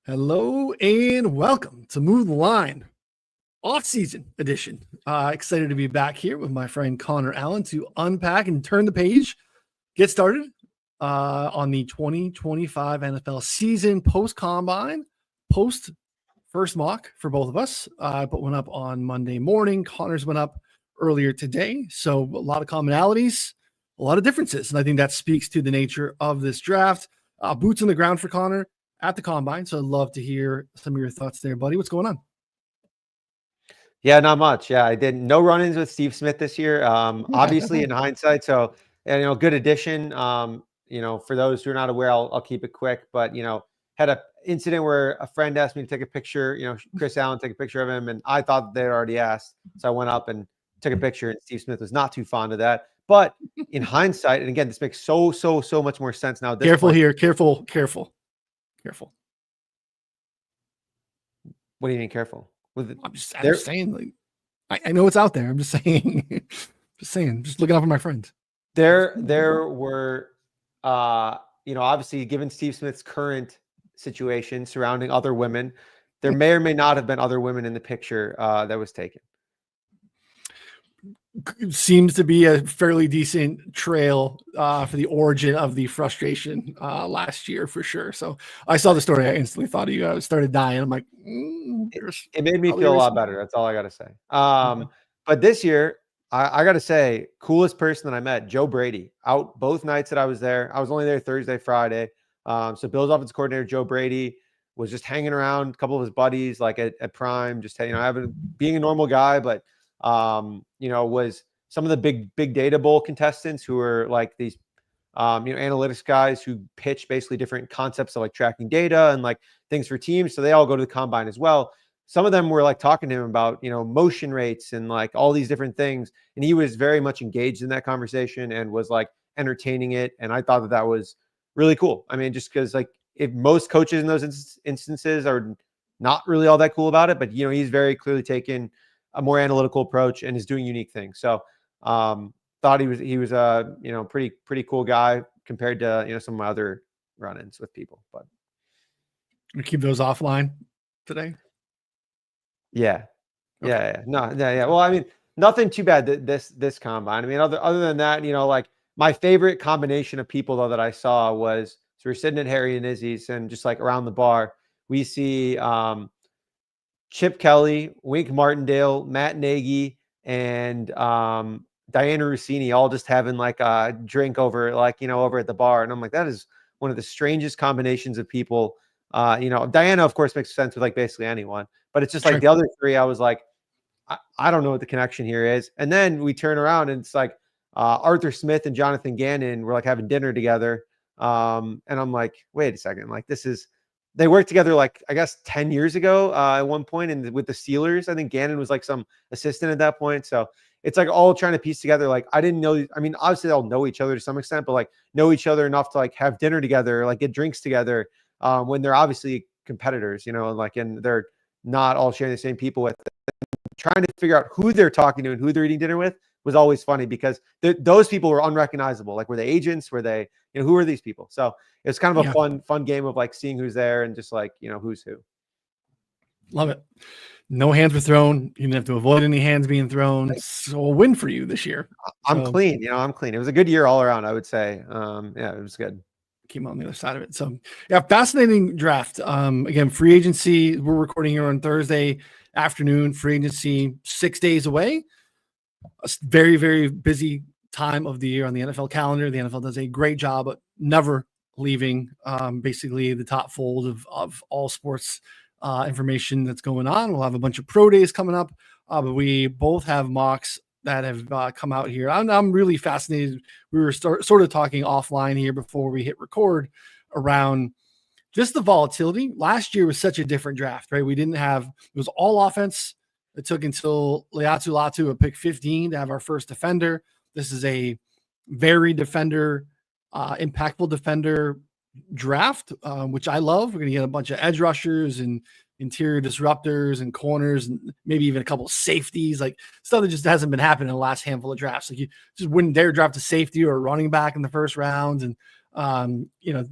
Hello and welcome to Move the Line, off-season edition. Excited to be back here with my friend Connor Allen to unpack and turn the page, get started on the 2025 NFL season post-combine, post-first mock for both of us. I put one up on Monday morning. Connor's went up earlier today. So a lot of commonalities, a lot of differences. And I think that speaks to the nature of this draft. Boots on the ground for Connor at the combine. So I'd love to hear some of your thoughts there, buddy. What's going on? Yeah, not much. Yeah, I did no run-ins with Steve Smith this year. Obviously in hindsight. So, good addition. For those who are not aware, I'll keep it quick, but, had a incident where a friend asked me to take a picture, Chris Allen, take a picture of him. And I thought they already asked. So I went up and took a picture, and Steve Smith was not too fond of that. But in hindsight, and again, this makes so much more sense now. Careful here. Careful. What do you mean careful? I'm just saying, like, I know it's out there. I'm just saying, just looking out for my friends. There were, obviously given Steve Smith's current situation surrounding other women, there may or may not have been other women in the picture that was taken. Seems to be a fairly decent trail for the origin of the frustration last year for sure. So I saw the story. I instantly thought you started dying. I'm like, it made me feel a lot better. That's all I got to say. But this year, I got to say, coolest person that I met, Joe Brady, out both nights that I was there. I was only there Thursday, Friday. So Bill's offensive coordinator, Joe Brady, was just hanging around, a couple of his buddies, like at Prime, just, being a normal guy, but was some of the big data bowl contestants who were like these, analytics guys who pitch basically different concepts of like tracking data and like things for teams. So they all go to the combine as well. Some of them were like talking to him about, motion rates and like all these different things. And he was very much engaged in that conversation and was like entertaining it. And I thought that was really cool. I mean, just because like if most coaches in those instances are not really all that cool about it, but, he's very clearly taken a more analytical approach and is doing unique things. So thought he was a pretty cool guy compared to some of my other run-ins with people. But we keep those offline today. Yeah. Okay. Yeah. Well, I mean, nothing too bad this combine. I mean, other than that, like my favorite combination of people though that I saw was, so we're sitting at Harry and Izzy's and just like around the bar, we see Chip Kelly, Wink Martindale, Matt Nagy, and Diana Rossini all just having like a drink over over at the bar. And I'm like, that is one of the strangest combinations of people. Diana, of course, makes sense with like basically anyone, but it's just like the other three, I was like, I don't know what the connection here is. And then we turn around and it's like Arthur Smith and Jonathan Gannon were like having dinner together. And I'm like, wait a second, like they worked together like I guess 10 years ago at one point, and with the Steelers, I think Gannon was like some assistant at that point. So it's like all trying to piece together. Like I didn't know. I mean, obviously they'll know each other to some extent, but like know each other enough to like have dinner together, like get drinks together when they're obviously competitors, and they're not all sharing the same people with. Trying to figure out who they're talking to and who they're eating dinner with was always funny because those people were unrecognizable. Like, were they agents? Were they, who are these people? So it's kind of a fun game of like seeing who's there and just like, who's who. Love it. No hands were thrown. You didn't have to avoid any hands being thrown. So a win for you this year. I'm clean. I'm clean. It was a good year all around, I would say. It was good. Came on the other side of it. So yeah, fascinating draft. Again, free agency. We're recording here on Thursday afternoon. Free agency 6 days away. A very, very busy time of the year on the NFL calendar. The NFL does a great job of never leaving basically the top fold of all sports information that's going on. We'll have a bunch of pro days coming up, but we both have mocks that have come out here. I'm really fascinated. We were sort of talking offline here before we hit record around just the volatility. Last year was such a different draft, right? We didn't have, it was all offense. It took until Leatu Latu at pick 15 to have our first defender. This is a very impactful defender draft, which I love. We're going to get a bunch of edge rushers and interior disruptors and corners and maybe even a couple of safeties, like stuff that just hasn't been happening in the last handful of drafts. Like you just wouldn't dare draft a safety or a running back in the first round. And,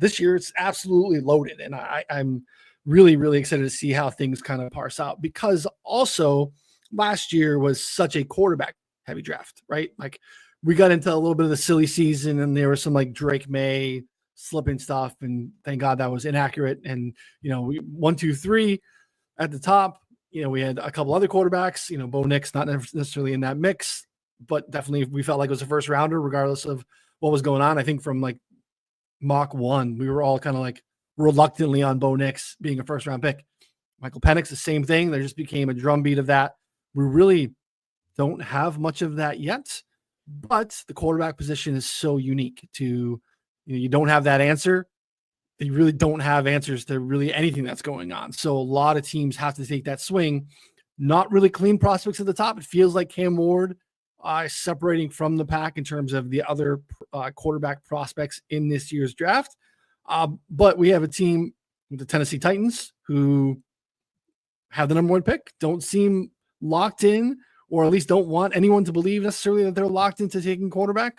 this year it's absolutely loaded. And I'm really, really excited to see how things kind of parse out, because also last year was such a quarterback heavy draft, right? Like we got into a little bit of the silly season and there was some like Drake May slipping stuff, and thank God that was inaccurate. And, we 1, 2, 3 at the top, we had a couple other quarterbacks, Bo Nix, not necessarily in that mix, but definitely we felt like it was a first rounder, regardless of what was going on. I think from like mock 1, we were all kind of like reluctantly on Bo Nix being a first round pick. Michael Penix, the same thing. There just became a drumbeat of that. We really don't have much of that yet, but the quarterback position is so unique to, you don't have that answer. You really don't have answers to really anything that's going on. So a lot of teams have to take that swing. Not really clean prospects at the top. It feels like Cam Ward separating from the pack in terms of the other quarterback prospects in this year's draft. But we have a team with the Tennessee Titans who have the number 1 pick, don't seem locked in, or at least don't want anyone to believe necessarily that they're locked into taking quarterback.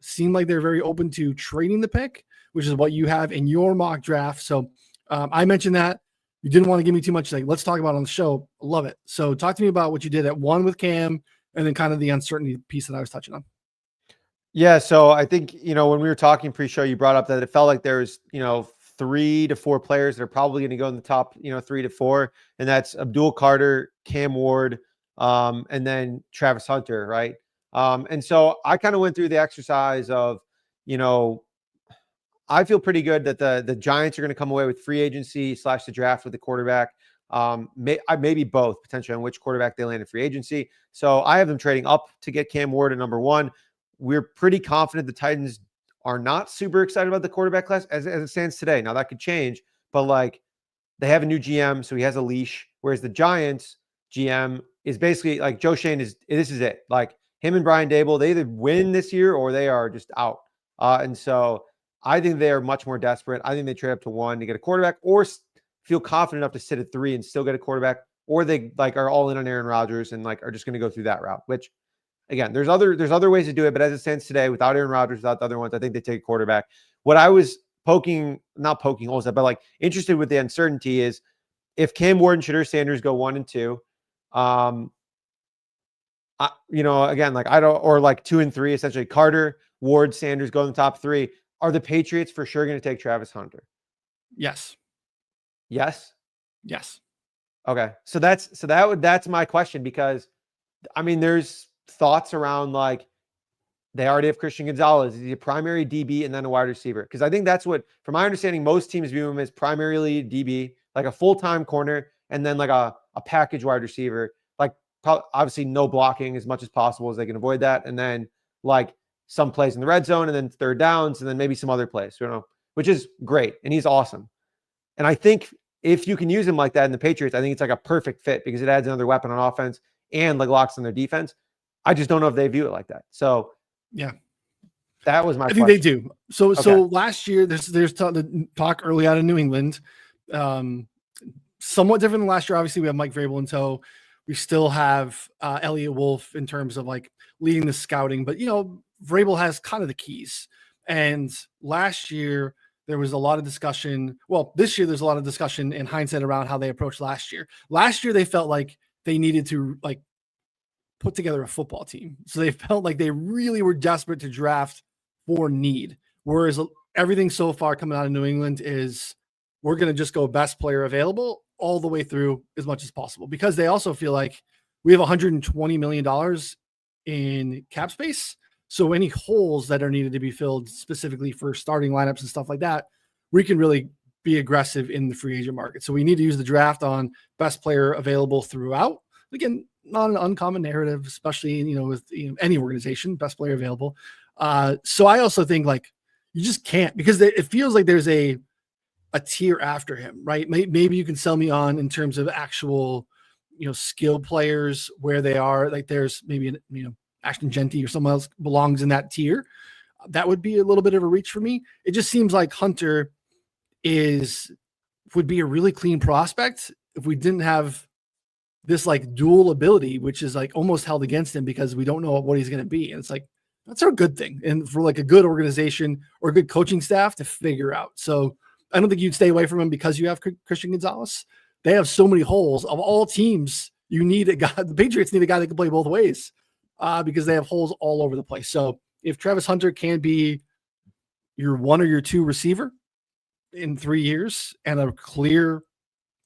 Seem like they're very open to trading the pick, which is what you have in your mock draft. So I mentioned that. You didn't want to give me too much. Like, let's talk about it on the show. I love it. So talk to me about what you did at 1 with Cam, and then kind of the uncertainty piece that I was touching on. Yeah. So I think, when we were talking pre-show, you brought up that it felt like there's, 3 to 4 players that are probably going to go in the top, 3 to 4. And that's Abdul Carter, Cam Ward, and then Travis Hunter. Right. And so I kind of went through the exercise of, I feel pretty good that the Giants are going to come away with free agency / the draft with the quarterback. Maybe both potentially on which quarterback they land in free agency. So I have them trading up to get Cam Ward at number 1. We're pretty confident the Titans are not super excited about the quarterback class as it stands today. Now that could change, but like they have a new GM, so he has a leash. Whereas the Giants GM is basically like Joe Shane this is it. Like him and Brian Dable, they either win this year or they are just out. And so I think they are much more desperate. I think they trade up to 1 to get a quarterback, or feel confident enough to sit at 3 and still get a quarterback, or they like are all in on Aaron Rodgers and like are just going to go through that route, which again, there's other ways to do it, but as it stands today, without Aaron Rodgers, without the other ones, I think they take a quarterback. What I was not poking holes at, but like interested with the uncertainty is if Cam Ward and Shedeur Sanders go 1 and 2, again, like I don't, or like 2 and 3, essentially Carter, Ward, Sanders go in the top 3. Are the Patriots for sure going to take Travis Hunter? Yes. Yes. Yes. Okay. So that's my question, because I mean, there's thoughts around like they already have Christian Gonzalez. Is he a primary DB and then a wide receiver? Because I think that's what, from my understanding, most teams view him as primarily DB, like a full-time corner, and then like a package wide receiver. Like obviously no blocking as much as possible as they can avoid that. And then like some plays in the red zone and then third downs and then maybe some other plays, which is great. And he's awesome. And I think if you can use him like that in the Patriots, I think it's like a perfect fit because it adds another weapon on offense and like locks in their defense. I just don't know if they view it like that. So yeah, that was my I think question. they do. So last year, there's talk early out of New England, somewhat different than last year. Obviously, we have Mike Vrabel in tow. We still have Elliott Wolf in terms of like leading the scouting, but Vrabel has kind of the keys. And last year there was a lot of discussion. Well, this year there's a lot of discussion in hindsight around how they approached last year. Last year they felt like they needed to like put together a football team. So they felt like they really were desperate to draft for need. Whereas everything so far coming out of New England is we're going to just go best player available all the way through as much as possible, because they also feel like we have $120 million in cap space. So any holes that are needed to be filled specifically for starting lineups and stuff like that, we can really be aggressive in the free agent market. So we need to use the draft on best player available throughout. Again, not an uncommon narrative, especially, with any organization, best player available. So I also think like you just can't, because it feels like there's a tier after him, right? Maybe you can sell me on in terms of actual, skill players where they are. Like there's maybe, Ashton Jeanty or someone else belongs in that tier. That would be a little bit of a reach for me. It just seems like Hunter would be a really clean prospect if we didn't have this like dual ability, which is like almost held against him because we don't know what he's going to be. And it's like, that's a good thing. And for like a good organization or a good coaching staff to figure out. So I don't think you'd stay away from him because you have Christian Gonzalez. They have so many holes. Of all teams, you need a guy. The Patriots need a guy that can play both ways because they have holes all over the place. So if Travis Hunter can be your 1 or your 2 receiver in 3 years and a clear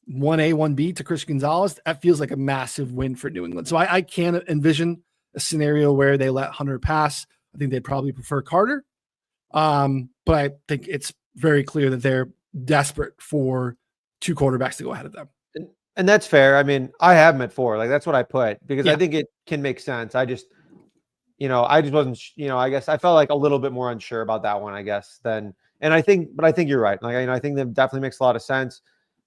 1A, 1B to Christian Gonzalez, that feels like a massive win for New England. So I can't envision a scenario where they let Hunter pass. I think they'd probably prefer Carter. But I think it's very clear that they're desperate for 2 quarterbacks to go ahead of them. And that's fair. I mean, I have him at 4. Like, that's what I put because I think it can make sense. I just wasn't, I guess I felt like a little bit more unsure about that one, I guess, but I think you're right. Like, I think that definitely makes a lot of sense.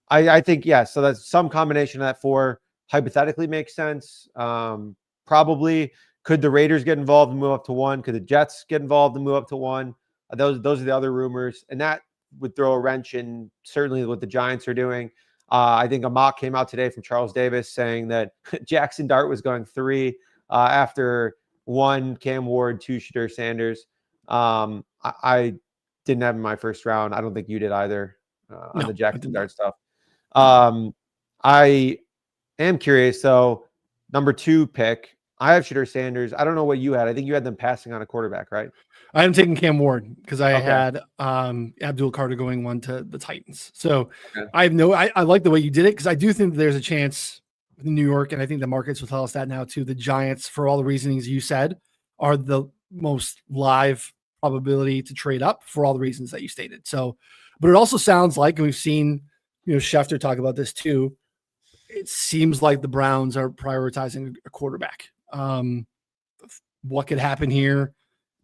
I think, yes. So that's some combination of that 4 hypothetically makes sense. Probably could the Raiders get involved and move up to 1? Could the Jets get involved and move up to 1? Those are the other rumors. And that would throw a wrench in certainly what the Giants are doing. I think a mock came out today from Charles Davis saying that Jackson Dart was going 3 after 1 Cam Ward, 2 Shedeur Sanders. I didn't have him in my first round. I don't think you did either on the Jackson Dart stuff. I am curious. So number 2 pick, I have Shedeur Sanders. I don't know what you had. I think you had them passing on a quarterback, right? I am taking Cam Ward because I had Abdul Carter going 1 to the Titans. So I like the way you did it because I do think there's a chance in New York, and I think the markets will tell us that now too. The Giants, for all the reasonings you said, are the most live probability to trade up for all the reasons that you stated. So, but it also sounds like, and we've seen, Schefter talk about this too. It seems like the Browns are prioritizing a quarterback. What could happen here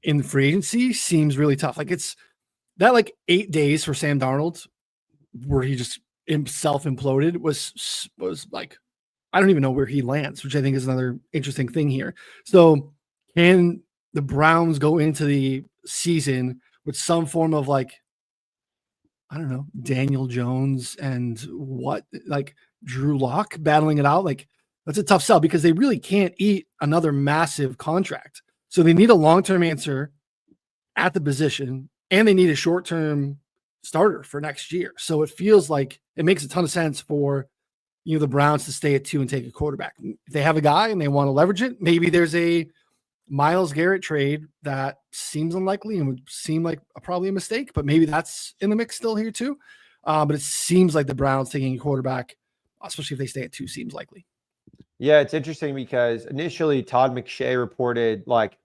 in the free agency seems really tough. Like it's that 8 days for Sam Darnold where he just himself imploded was like, I don't even know where he lands, which I think is another interesting thing here. So can the Browns go into the season with some form of I don't know, Daniel Jones and Drew Lock battling it out? That's a tough sell because they really can't eat another massive contract. So they need a long-term answer at the position, and they need a short-term starter for next year. So it feels like it makes a ton of sense for the Browns to stay at 2 and take a quarterback. If they have a guy and they want to leverage it, maybe there's a Myles Garrett trade that seems unlikely and would seem like probably a mistake, but maybe that's in the mix still here too. But it seems like the Browns taking a quarterback, especially if they stay at 2, seems likely. Yeah, it's interesting because initially Todd McShay reported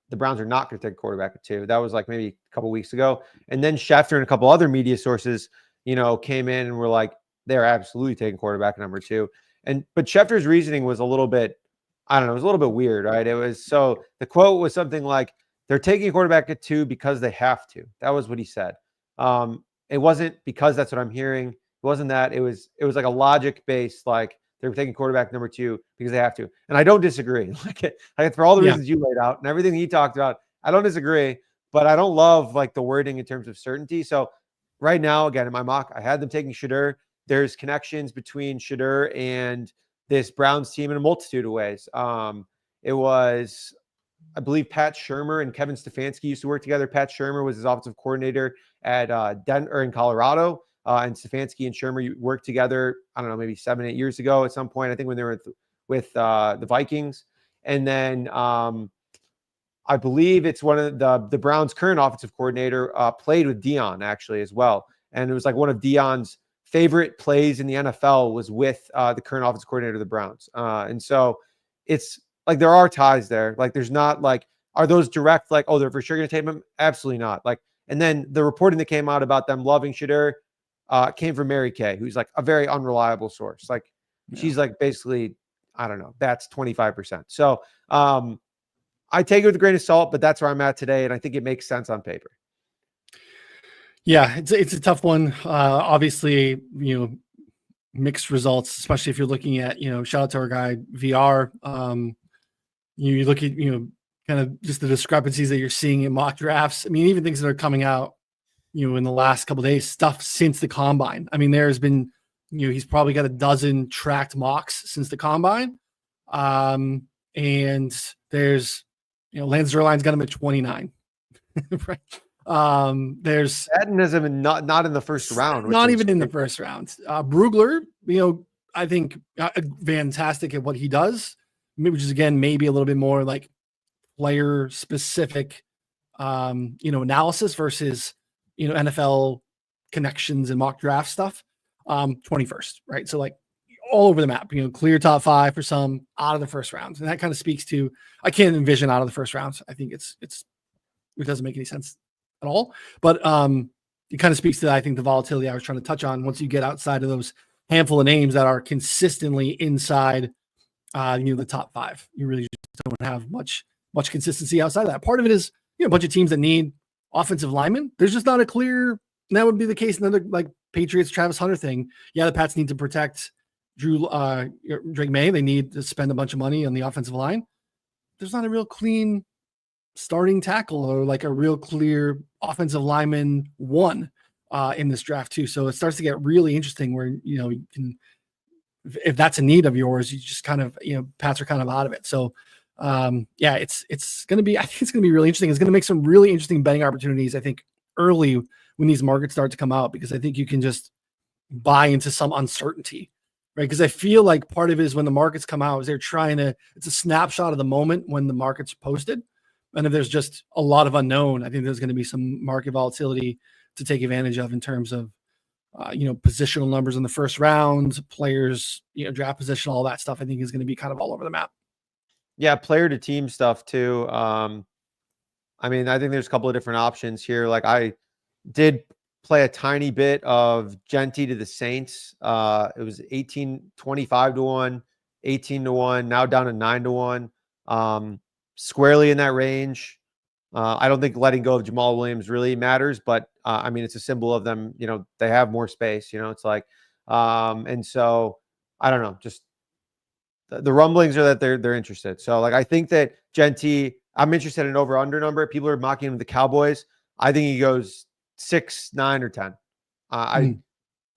the Browns are not going to take a quarterback at 2. That was maybe a couple weeks ago. And then Schefter and a couple other media sources, came in and were like, they're absolutely taking quarterback at number 2. But Schefter's reasoning was a little bit, I don't know, it was a little bit weird, right? It was, so the quote was something like, they're taking a quarterback at 2 because they have to. That was what he said. It wasn't because that's what I'm hearing. It wasn't that. It was like a logic based, they're taking quarterback number 2 because they have to. And I don't disagree. For all the reasons you laid out and everything he talked about, I don't disagree, but I don't love the wording in terms of certainty. So right now, again, in my mock, I had them taking Shedeur. There's connections between Shedeur and this Browns team in a multitude of ways. It was, I believe, Pat Shurmur and Kevin Stefanski used to work together. Pat Shurmur was his offensive coordinator at Denver in Colorado. And Stefanski and Shurmur worked together, I don't know, maybe 7-8 years ago at some point, I think when they were with the Vikings. And then I believe it's one of the Browns' current offensive coordinator played with Dion actually as well. And it was one of Dion's favorite plays in the NFL was with the current offensive coordinator of the Browns. And so it's there are ties there. There's not are those direct, oh, they're for sure going to take him? Absolutely not. And then the reporting that came out about them loving Shedeur came from Mary Kay, who's a very unreliable source. She's basically, I don't know, that's 25%. So I take it with a grain of salt, but that's where I'm at today. And I think it makes sense on paper. Yeah, it's a tough one. Obviously, mixed results, especially if you're looking at, shout out to our guy VR. You look at, kind of just the discrepancies that you're seeing in mock drafts. I mean, even things that are coming out, in the last couple of days, stuff since the combine. I mean, there's been, he's probably got a dozen tracked mocks since the combine. And there's, Lance Zierlein's got him at 29, right? There's Satanism not in the first round. not even in the first round. Brugler, I think fantastic at what he does, which is again maybe a little bit more like player specific, analysis versus NFL connections and mock draft stuff. 21st, right? So like all over the map, clear top 5 for some out of the first round, and that kind of speaks to I can't envision out of the first round. I think it doesn't make any sense at all, but it kind of speaks to I think the volatility I was trying to touch on. Once you get outside of those handful of names that are consistently inside, the top 5, you really just don't have much consistency outside of that. Part of it is a bunch of teams that need offensive linemen. There's just not a clear. And that would be the case. Another like Patriots Travis Hunter thing. Yeah, the Pats need to protect Drake May. They need to spend a bunch of money on the offensive line. There's not a real clean starting tackle or like a real clear offensive lineman one in this draft too. So it starts to get really interesting where, you can, if that's a need of yours, you just kind of, Pats are kind of out of it. So it's going to be, I think it's going to be really interesting. It's going to make some really interesting betting opportunities, I think, early when these markets start to come out, because I think you can just buy into some uncertainty, right? Because I feel like part of it is when the markets come out is they're trying to, it's a snapshot of the moment when the market's posted. And if there's just a lot of unknown, I think there's going to be some market volatility to take advantage of in terms of, positional numbers in the first round, players, draft position, all that stuff, I think is going to be kind of all over the map. Yeah. Player to team stuff too. I think there's a couple of different options here. Like I did play a tiny bit of Jeanty to the Saints. It was 25 to 1, 18 to 1, now down to 9 to 1. Squarely in that range. I don't think letting go of Jamal Williams really matters, but it's a symbol of them. They have more space. It's like, and so I don't know. Just the rumblings are that they're interested. So like I think that Jeanty, I'm interested in over under number. People are mocking him with the Cowboys. I think he goes 6, 9, or 10.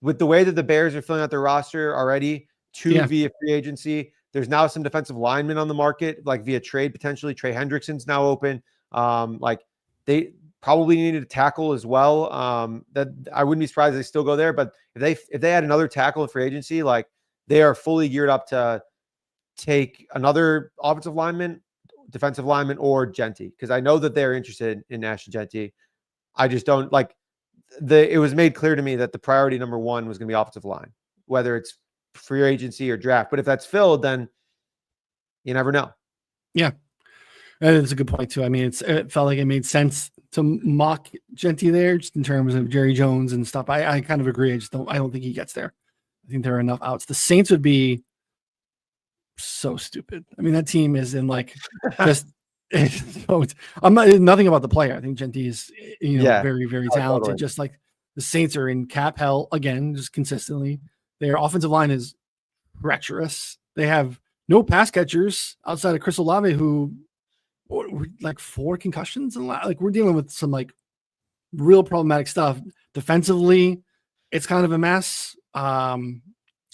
With the way that the Bears are filling out their roster already, via free agency. There's now some defensive linemen on the market, like via trade potentially. Trey Hendrickson's now open. They probably needed a tackle as well. That I wouldn't be surprised if they still go there. But if they had another tackle in free agency, like they are fully geared up to take another offensive lineman, defensive lineman, or Jeanty, because I know that they're interested in Ashton Jeanty. I just don't like it was made clear to me that the priority number 1 was going to be offensive line, whether it's free agency or draft. But if that's filled, then you never know. Yeah. That's a good point too. It felt like it made sense to mock Jeanty there just in terms of Jerry Jones and stuff. I kind of agree. I don't think he gets there. I think there are enough outs. The Saints would be so stupid. That team is in like just I'm not nothing about the player. I think Jeanty is very, very talented. Totally. Just like the Saints are in cap hell again, just consistently. Their offensive line is treacherous. They have no pass catchers outside of Chris Olave, who like 4 concussions, and like we're dealing with some like real problematic stuff. Defensively, it's kind of a mess. And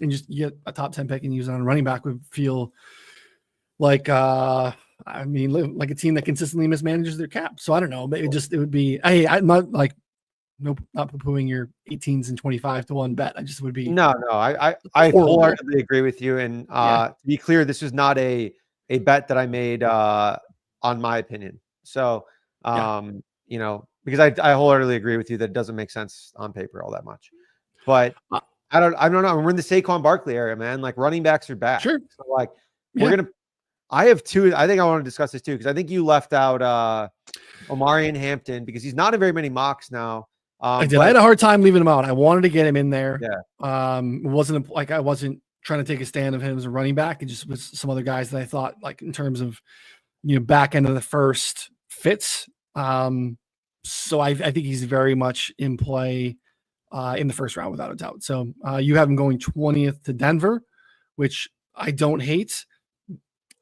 just get a top 10 pick and use it on a running back would feel like like a team that consistently mismanages their cap. So I don't know, but it would be, hey, I'm not like, nope, not poo-pooing your 18s and 25 to 1 bet. I just would be. No, I wholeheartedly agree with you. And to be clear, this is not a bet that I made on my opinion. So, because I wholeheartedly agree with you that it doesn't make sense on paper all that much. But I don't know. We're in the Saquon Barkley area, man. Like running backs are back. Sure. So like I have 2. I think I want to discuss this too, because I think you left out Omarion Hampton because he's not in very many mocks now. I did. I had a hard time leaving him out. I wanted to get him in there. Yeah. It wasn't like I wasn't trying to take a stand of him as a running back. It just was some other guys that I thought like in terms of back end of the first fits. So I think he's very much in play in the first round without a doubt. So you have him going 20th to Denver, which I don't hate.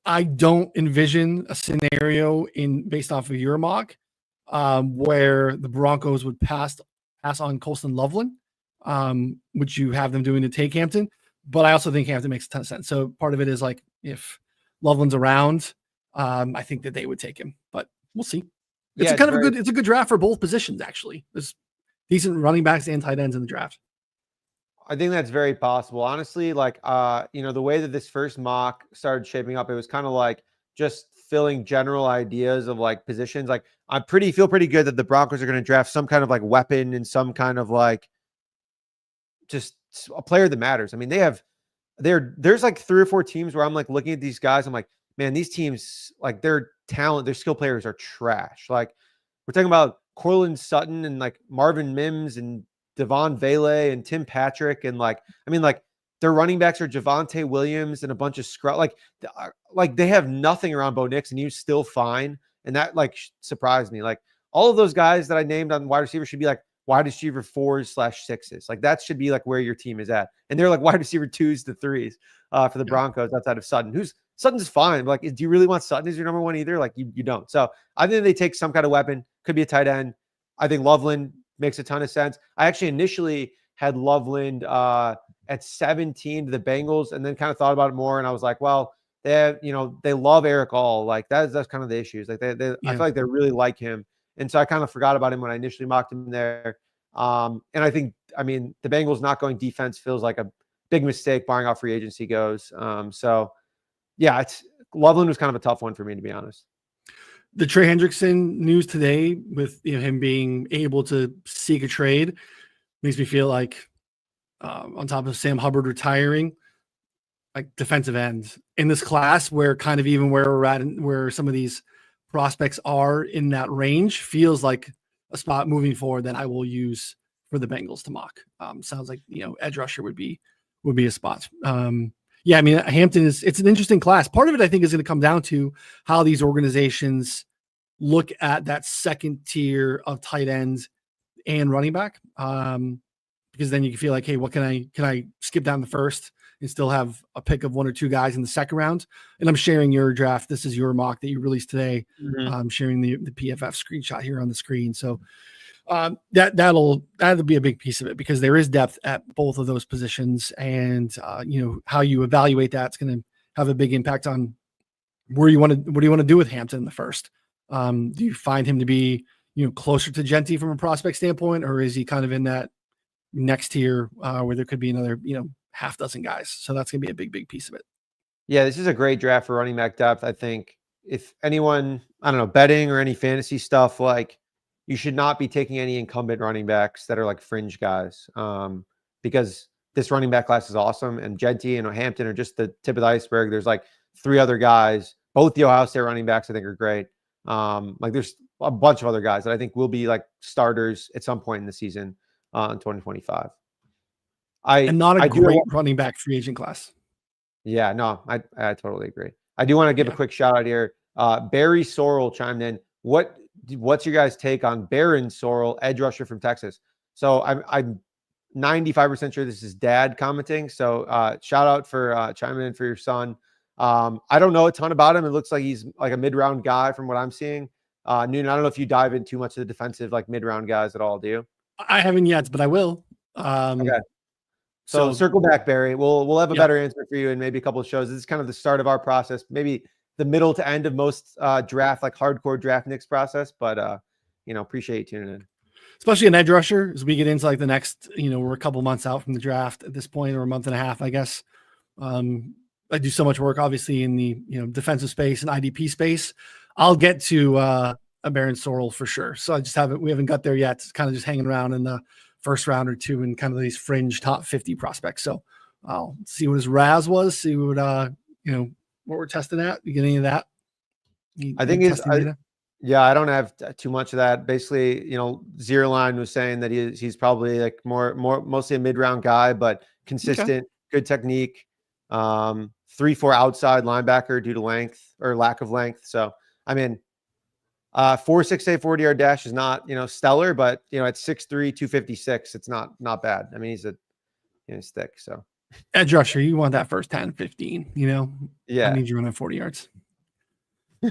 I don't envision a scenario based off of your mock where the Broncos would pass on Colston Loveland, which you have them doing to take Hampton. But I also think Hampton makes a ton of sense. So part of it is like if Loveland's around, I think that they would take him, but we'll see. It's Yeah, a kind of it's a good draft for both positions, actually. There's decent running backs and tight ends in the draft. I think that's very possible. Honestly, like the way that this first mock started shaping up, it was kind of like just filling general ideas of like positions. Like feel pretty good that the Broncos are going to draft some kind of like weapon and some kind of like just a player that matters. I mean, there's like 3 or 4 teams where I'm like looking at these guys, I'm like, man, these teams, like their talent, their skill players are trash. Like we're talking about Cortland Sutton and like Marvin Mims and Devon Vele and Tim Patrick. And like, I mean, like their running backs are Javonte Williams and a bunch of scrub. Like they have nothing around Bo Nix and he's still fine. And that like surprised me. Like all of those guys that I named on wide receiver should be like wide receiver 4s/6s. Like that should be like where your team is at. And they're like wide receiver 2s to 3s for the Broncos outside of Sutton. Sutton's fine. But like, do you really want Sutton as your number one either? Like you don't. So I think they take some kind of weapon. Could be a tight end. I think Loveland makes a ton of sense. I actually initially had Loveland at 17 to the Bengals, and then kind of thought about it more. And I was like, well, they love Eric All. Like that's kind of the issues. Like I feel like they really like him. And so I kind of forgot about him when I initially mocked him there. And I think, the Bengals not going defense feels like a big mistake, barring how free agency goes. So yeah, Loveland was kind of a tough one for me, to be honest. The Trey Hendrickson news today with him being able to seek a trade makes me feel like on top of Sam Hubbard retiring, like defensive ends in this class where kind of even where we're at and where some of these prospects are in that range feels like a spot moving forward that I will use for the Bengals to mock. Sounds like, edge rusher would be a spot. Hampton it's an interesting class. Part of it, I think, is going to come down to how these organizations look at that second tier of tight ends and running back. Because then you can feel like, hey, what can I skip down the first and still have a pick of 1 or 2 guys in the second round? And I'm sharing your draft. This is your mock that you released today. Mm-hmm. I'm sharing the PFF screenshot here on the screen. So that'll be a big piece of it because there is depth at both of those positions, and how you evaluate that's going to have a big impact on what do you want to do with Hampton in the first. Do you find him to be closer to Jeanty from a prospect standpoint, or is he kind of in that next tier where there could be another half dozen guys? So that's going to be a big piece of it. Yeah, this is a great draft for running back depth. I think if anyone, I don't know, betting or any fantasy stuff, like you should not be taking any incumbent running backs that are like fringe guys, because this running back class is awesome. And Jeanty and Hampton are just the tip of the iceberg. There's like 3 other guys. Both the Ohio State running backs I think are great. Like there's a bunch of other guys that I think will be like starters at some point in the season in 2025. And not a great running back free agent class. Yeah, no, I totally agree. I do want to give a quick shout out here. Barry Sorrell chimed in. What's your guys' take on Baron Sorrell, edge rusher from Texas? So I'm 95% sure this is dad commenting. So shout out for chiming in for your son. I don't know a ton about him. It looks like he's like a mid-round guy from what I'm seeing. Noon, I don't know if you dive in too much of the defensive like mid-round guys at all, do you? I haven't yet, but I will. Okay. So circle back, Barry. We'll have a better answer for you in maybe a couple of shows. This is kind of the start of our process, maybe the middle to end of most draft, like hardcore draft Knicks process. But appreciate you tuning in. Especially an edge rusher as we get into like the next, we're a couple months out from the draft at this point, or a month and a half, I guess. I do so much work, obviously, in the defensive space and IDP space. I'll get to a Baron Sorrell for sure. So we haven't got there yet. It's kind of just hanging around in the first round or two and kind of these fringe top 50 prospects. So I'll see what his RAS was, see what what we're testing at. You get any of that? I think I don't have too much of that. Basically, Zero Line was saying that he's probably like more mostly a mid-round guy, but consistent, good technique. 3-4 outside linebacker due to length or lack of length. So 4.68 40-yard dash is not stellar, but at 6'3", 256, it's not bad. He's he's thick. So edge rusher, you want that first 10, 15, Yeah. I need you running 40 yards.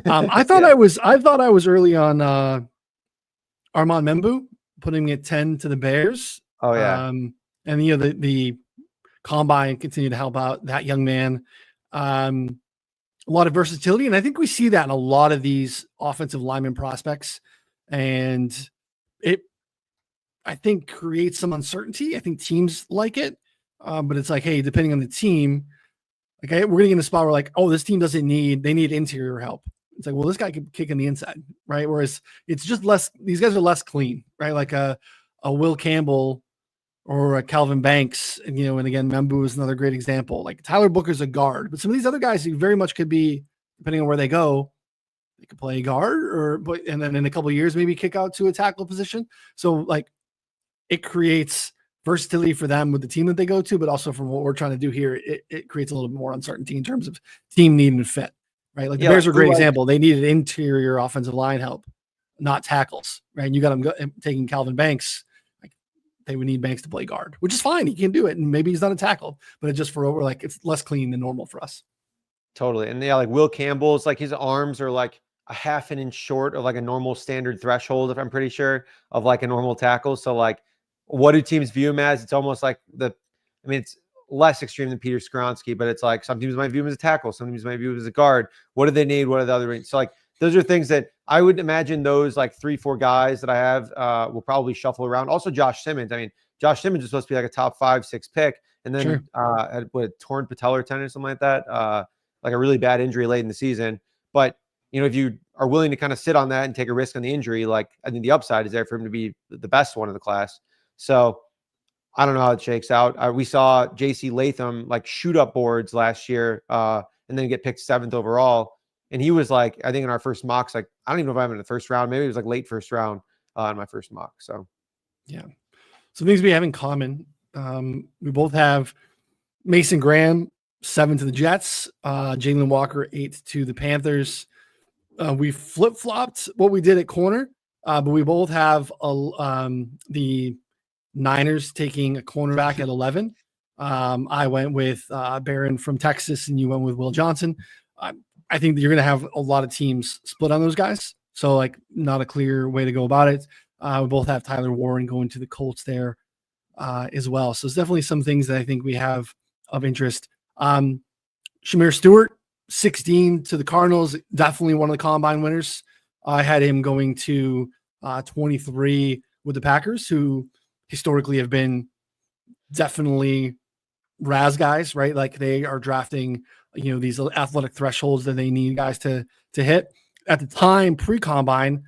I thought I was early on Armand Membu, putting it 10 to the Bears. Oh yeah. And the combine continued to help out that young man. A lot of versatility, and I think we see that in a lot of these offensive lineman prospects. and it, I think, creates some uncertainty. I think teams like it, but it's like, hey, depending on the team, okay, we're getting in a spot where like, oh, this team they need interior help. It's like, well, this guy can kick in the inside, right? Whereas it's just less, these guys are less clean, right? Like a Will Campbell or a Calvin Banks, and and again, Membu is another great example. Like Tyler Booker's a guard, but some of these other guys who very much could be, depending on where they go, they could play guard and then in a couple of years maybe kick out to a tackle position. So like it creates versatility for them with the team that they go to, but also from what we're trying to do here, it creates a little bit more uncertainty in terms of team need and fit, right? Like the Bears are a great example. They needed interior offensive line help, not tackles, right? And you got them taking Calvin Banks. Like they would need Banks to play guard, which is fine. He can do it. And maybe he's not a tackle, but it's just for over, like it's less clean than normal for us. Totally. And yeah, like Will Campbell's, like his arms are like a half an inch short of like a normal standard threshold, if I'm pretty sure, of like a normal tackle. So like, what do teams view him as? It's almost like it's less extreme than Peter Skoronski, but it's like some teams might view him as a tackle, some teams might view him as a guard. What do they need? What are the other? So like, those are things that I would imagine those like 3-4 guys that I have will probably shuffle around. Also, Josh Simmons. I mean, Josh Simmons is supposed to be like a top 5-6 pick, and then had torn patellar tendon or something like that, like a really bad injury late in the season. But if you are willing to kind of sit on that and take a risk on the injury, like I think the upside is there for him to be the best one in the class. So I don't know how it shakes out. We saw JC Latham like shoot up boards last year and then get picked 7th overall. And he was like, I think in our first mocks, like, I don't even know if I'm in the first round. Maybe it was like late first round in my first mock. So, yeah. So things we have in common. We both have Mason Graham, 7 to the Jets, Jalen Walker, 8 to the Panthers. We flip-flopped what we did at corner, but we both have the Niners taking a cornerback at 11. I went with Barron from Texas, and you went with Will Johnson. I think that you're going to have a lot of teams split on those guys. So, like, not a clear way to go about it. We both have Tyler Warren going to the Colts there as well. So, it's definitely some things that I think we have of interest. Shedeur Stewart, 16 to the Cardinals, definitely one of the combine winners. I had him going to 23 with the Packers, who historically have been definitely Raz guys, right? Like they are drafting, these athletic thresholds that they need guys to hit. At the time, pre-combine,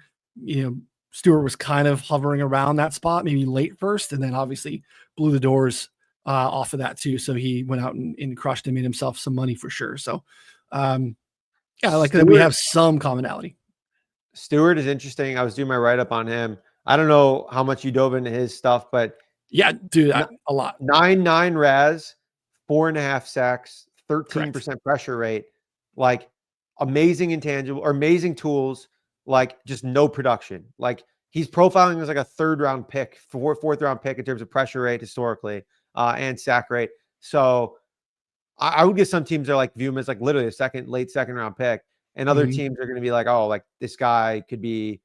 Stewart was kind of hovering around that spot, maybe late first, and then obviously blew the doors off of that too. So he went out and crushed and made himself some money for sure. So like that we have some commonality. Stewart is interesting. I was doing my write-up on him. I don't know how much you dove into his stuff, but yeah, dude, a lot. 9.9 RAS, 4.5 sacks, 13% pressure rate, like amazing intangible or amazing tools, like just no production. Like he's profiling as like a 3rd round pick, 4th round pick in terms of pressure rate historically and sack rate. So I would get some teams that like view him as like literally a late second round pick, and other teams are going to be like, oh, like this guy could be.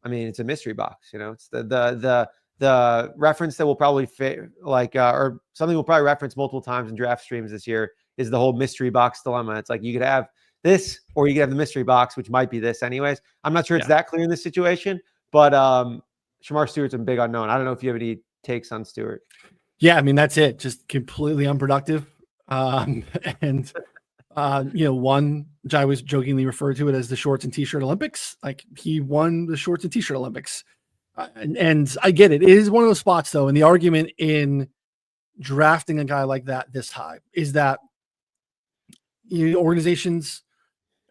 I mean, it's a mystery box. It's the reference that will probably fit, like, or something we'll probably reference multiple times in draft streams this year is the whole mystery box dilemma. It's like you could have this, or you could have the mystery box, which might be this anyways. I'm not sure it's that clear in this situation, but Shedeur Stewart's a big unknown. I don't know if you have any takes on Stewart. Yeah, I mean, that's it. Just completely unproductive. One, which I always jokingly refer to it as the shorts and t-shirt Olympics. Like he won the shorts and t-shirt Olympics. And I get it. It is one of those spots though. And the argument in drafting a guy like that this high is that organizations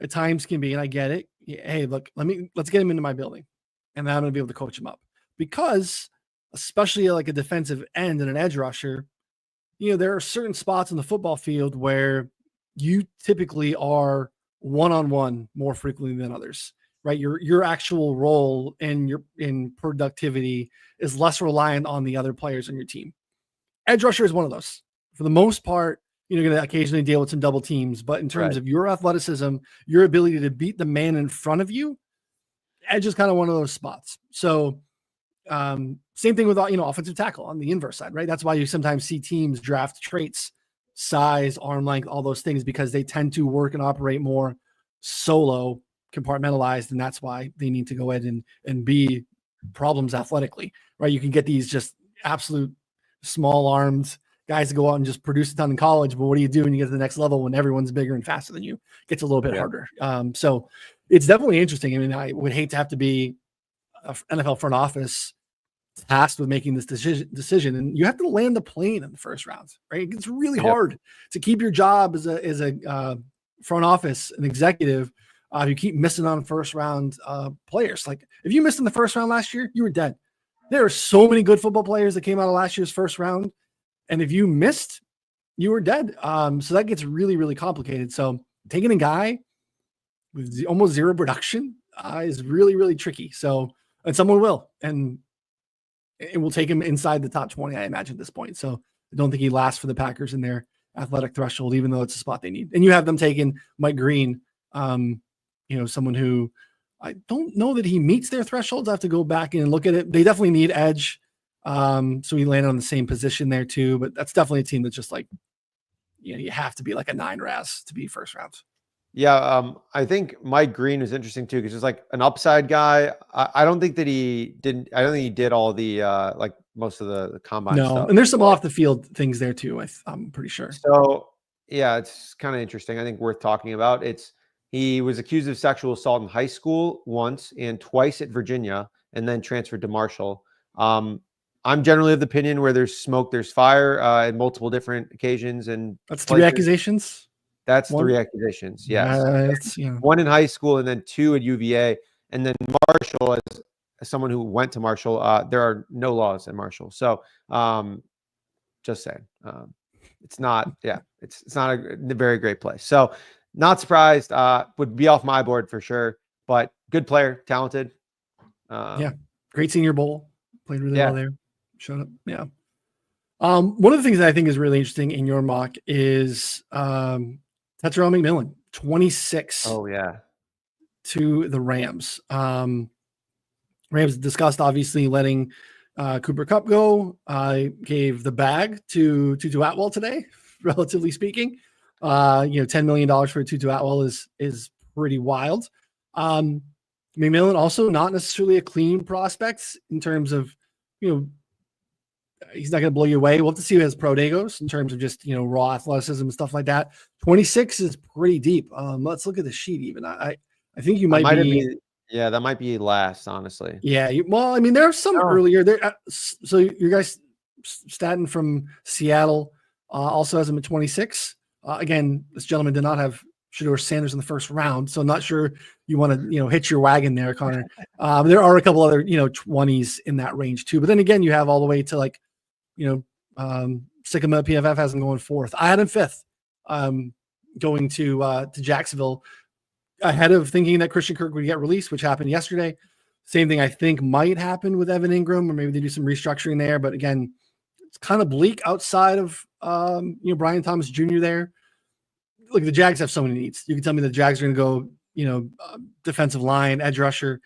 at times can be, and I get it. Hey, look, let's get him into my building, and then I'm going to be able to coach him up, because especially like a defensive end and an edge rusher, there are certain spots in the football field where you typically are one-on-one more frequently than others, right? Your actual role and in productivity is less reliant on the other players on your team. Edge rusher is one of those. For the most part, you're going to occasionally deal with some double teams, but in terms of your athleticism, your ability to beat the man in front of you, edge is kind of one of those spots. So same thing with offensive tackle on the inverse side, right? That's why you sometimes see teams draft traits, size, arm length, all those things, because they tend to work and operate more solo compartmentalized, and that's why they need to go ahead and be problems athletically, right? You can get these just absolute small armed guys to go out and just produce a ton in college, but what do you do when you get to the next level when everyone's bigger and faster than you? It gets a little bit harder. So it's definitely interesting. I mean, I would hate to have to be an NFL front office tasked with making this decision, and you have to land the plane in the first round, right? It's really hard to keep your job as a front office, an executive. You keep missing on first round players. Like if you missed in the first round last year, you were dead. There are so many good football players that came out of last year's first round, and if you missed, you were dead. So that gets really, really complicated. So taking a guy with almost zero production is really, really tricky. So, and someone will, and it will take him inside the top 20, I imagine, at this point. So I don't think he lasts for the Packers in their athletic threshold, even though it's a spot they need. And you have them taking Mike Green, someone who I don't know that he meets their thresholds. I have to go back and look at it. They definitely need edge. So he landed on the same position there too, but that's definitely a team that's just like, you have to be like a 9 RAS to be first round. Yeah, I think Mike Green is interesting too because he's like an upside guy. I don't think he did all the like most of the combine stuff. And there's some off the field things there too. I'm pretty sure. So yeah, it's kind of interesting. I think worth talking about. He was accused of sexual assault in high school once and twice at Virginia, and then transferred to Marshall. I'm generally of the opinion where there's smoke, there's fire at multiple different occasions, and that's 3 accusations. That's 3 accusations. Yes. 1 in high school and then 2 at UVA. And then Marshall, as someone who went to Marshall, there are no laws in Marshall. So just saying, it's not a very great place. So not surprised, would be off my board for sure, but good player, talented. Great Senior Bowl, played really well there. Showed up. Yeah. One of the things that I think is really interesting in your mock is Tetairoa McMillan, 26. Oh yeah. To the Rams. Rams discussed obviously letting Cooper Kupp go. Gave the bag to Tutu Atwell today, relatively speaking. $10 million for Tutu Atwell is pretty wild. McMillan also not necessarily a clean prospect in terms of, he's not going to blow you away. We'll have to see how his pro day goes in terms of just, raw athleticism and stuff like that. 26 is pretty deep. Let's look at the sheet even. I think you might be. Yeah, that might be last, honestly. Yeah. There are some earlier there. So your guys, Staten from Seattle, also has him at 26. Again, this gentleman did not have Shedeur Sanders in the first round, so I'm not sure you want to, hitch your wagon there, Connor. There are a couple other, 20s in that range too. But then again, you have all the way to like, Sycamore PFF has him going 4th. I had him 5th, going to Jacksonville, ahead of thinking that Christian Kirk would get released, which happened yesterday. Same thing I think might happen with Evan Ingram, or maybe they do some restructuring there. But again, it's kind of bleak outside of Brian Thomas Jr. there. Look, the Jags have so many needs. You can tell me the Jags are going to go, defensive line, edge rusher.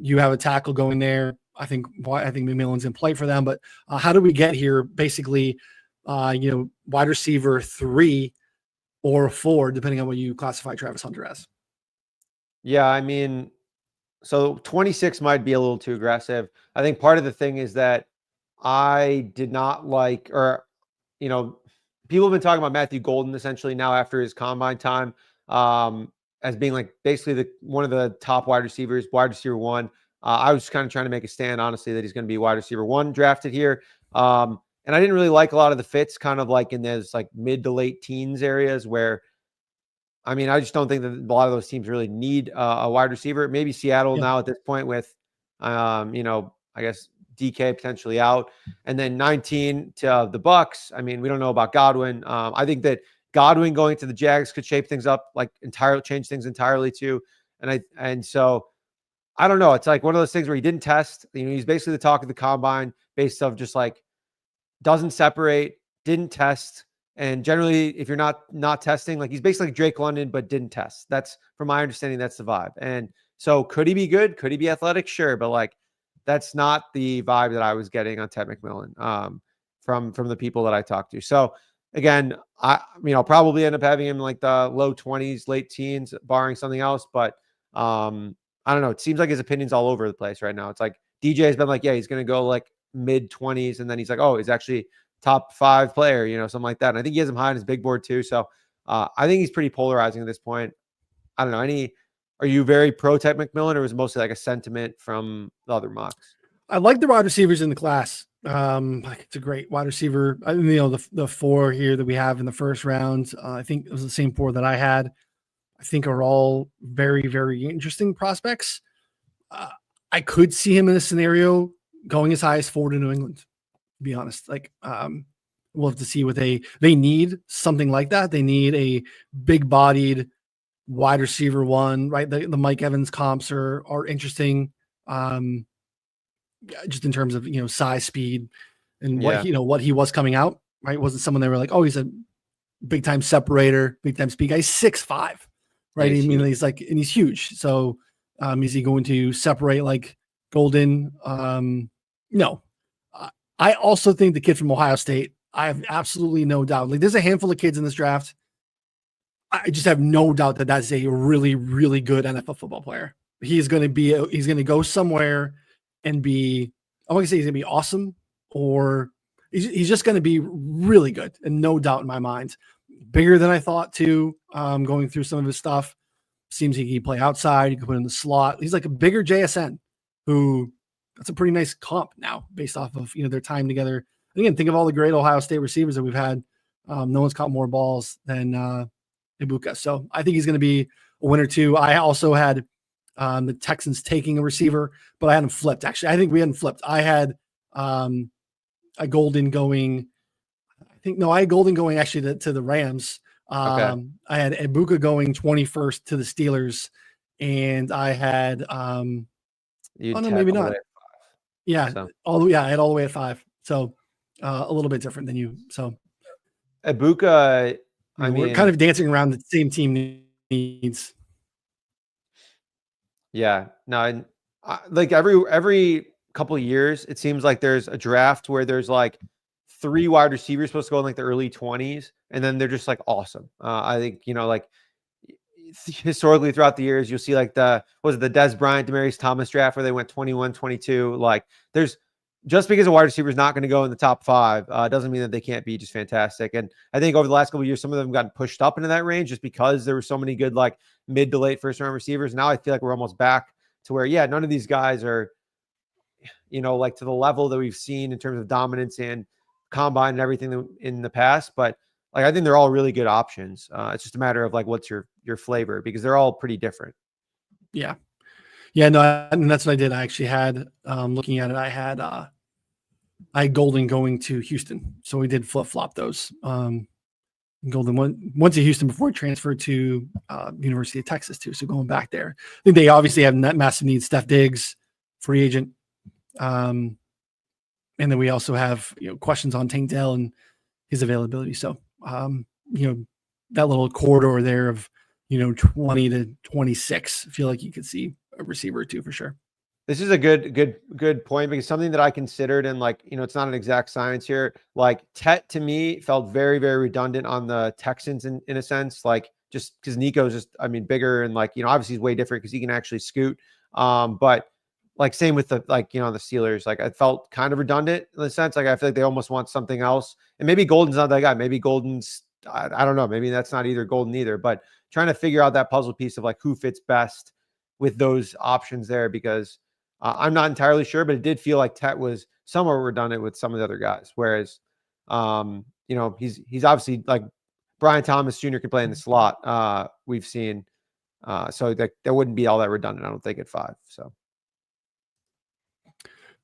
You have a tackle going there. I think McMillan's in play for them. But how do we get here? Basically, wide receiver 3 or 4, depending on what you classify Travis Hunter as. Yeah, so 26 might be a little too aggressive. I think part of the thing is that I did not like, or, people have been talking about Matthew Golden essentially now after his combine time as being like basically one of the top wide receivers, wide receiver 1. I was kind of trying to make a stand, honestly, that he's going to be wide receiver 1 drafted here. And I didn't really like a lot of the fits kind of like in those like mid to late teens areas where, I just don't think that a lot of those teams really need a wide receiver. Maybe Seattle now at this point with, I guess DK potentially out, and then 19 to the Bucks. We don't know about Godwin. I think that Godwin going to the Jags could shape things up, like change things entirely too. And so I don't know. It's like one of those things where he didn't test. He's basically the talk of the combine based off just like doesn't separate, didn't test. And generally, if you're not testing, like he's basically like Drake London, but didn't test. That's, from my understanding, that's the vibe. And so could he be good? Could he be athletic? Sure. But like, that's not the vibe that I was getting on Ted McMillan from the people that I talked to. So again, I'll probably end up having him like the low 20s, late teens, barring something else. But I don't know. It seems like his opinion's all over the place right now. It's like DJ has been like, yeah, he's going to go like mid-20s, and then he's like, oh, he's actually top 5 player, something like that. And I think he has him high on his big board too. So I think he's pretty polarizing at this point. I don't know. Are you very pro Ted McMillan, or was it mostly like a sentiment from the other mocks? I like the wide receivers in the class. It's a great wide receiver. The 4 here that we have in the first round, I think it was the same 4 that I had. I think are all very, very interesting prospects. I could see him in a scenario going as high as 4 to New England, to be honest. We'll have to see what they need something like that. They need a big bodied wide receiver 1, right? The Mike Evans comps are interesting. Just in terms of, size, speed, and what he was coming out, right? It wasn't someone they were like, oh, he's a big time separator, big time speed guy. He's 6'5", right? He's like, and he's huge. So is he going to separate like Golden? No. I also think the kid from Ohio State, I have absolutely no doubt. Like, there's a handful of kids in this draft. I just have no doubt that that's a really, really good NFL football player. He's going to go somewhere and be, I want to say he's going to be awesome, or he's just going to be really good, and no doubt in my mind. Bigger than I thought too. Going through some of his stuff, seems he can play outside. He can put in the slot. He's like a bigger JSN, who that's a pretty nice comp now based off of their time together. And again, think of all the great Ohio State receivers that we've had. No one's caught more balls than Ibuka. So I think he's going to be a winner too. I also had the Texans taking a receiver, but I had him flipped. Actually, I think we hadn't flipped. I had a Golden going. I had Golden going actually to the Rams. Okay. I had Ibuka going 21st to the Steelers, and I had maybe not. Yeah, so. I had all the way at 5. So a little bit different than you. So Ibuka, we're kind of dancing around the same team needs. Yeah, no, and like every couple of years, it seems like there's a draft where there's like 3 wide receivers supposed to go in like the early 20s, and then they're just like awesome. I think like historically throughout the years, you'll see like the Des Bryant, Demaryius Thomas draft where they went 21, 22. Like, there's just because a wide receiver is not going to go in the top 5 doesn't mean that they can't be just fantastic. And I think over the last couple of years, some of them gotten pushed up into that range just because there were so many good like mid to late first round receivers. Now I feel like we're almost back to where, none of these guys are, like to the level that we've seen in terms of dominance and combine and everything in the past. But like, I think they're all really good options. It's just a matter of like, what's your flavor, because they're all pretty different. Yeah. Yeah, no, and that's what I did. I actually had, looking at it, I had Golden going to Houston. So we did flip-flop those. Golden went to Houston before he transferred to University of Texas too. So going back there, I think they obviously have massive needs. Steph Diggs, free agent. And then we also have, questions on Tank Dell and his availability. So, that little corridor there of, 20 to 26, I feel like you could see a receiver or 2 for sure. This is a good point, because something that I considered, and like, it's not an exact science here. Like, Tet to me felt very, very redundant on the Texans in a sense, like just because Nico's just, bigger, and like, obviously he's way different because he can actually scoot. But like same with the, like, the Steelers, like I felt kind of redundant in the sense, like I feel like they almost want something else. And maybe Golden's not that guy. Maybe Golden's, I don't know. Maybe that's not either Golden either, but trying to figure out that puzzle piece of like who fits best with those options there, because I'm not entirely sure, but it did feel like Tet was somewhat redundant with some of the other guys. Whereas, he's obviously like Brian Thomas Jr. can play in the slot. We've seen, so that wouldn't be all that redundant, I don't think, at 5. So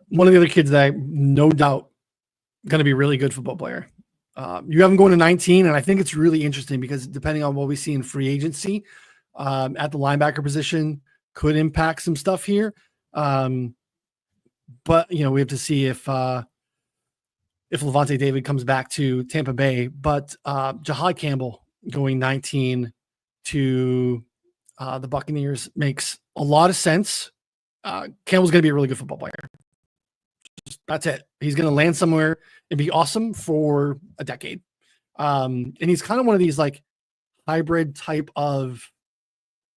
one of the other kids that I no doubt going to be a really good football player. You have him going to 19, and I think it's really interesting because depending on what we see in free agency at the linebacker position could impact some stuff here. But we have to see if Levante David comes back to Tampa Bay. But Jahad Campbell going 19 to the Buccaneers makes a lot of sense. Campbell's going to be a really good football player. That's it. He's going to land somewhere and be awesome for a decade. And he's kind of one of these like hybrid type of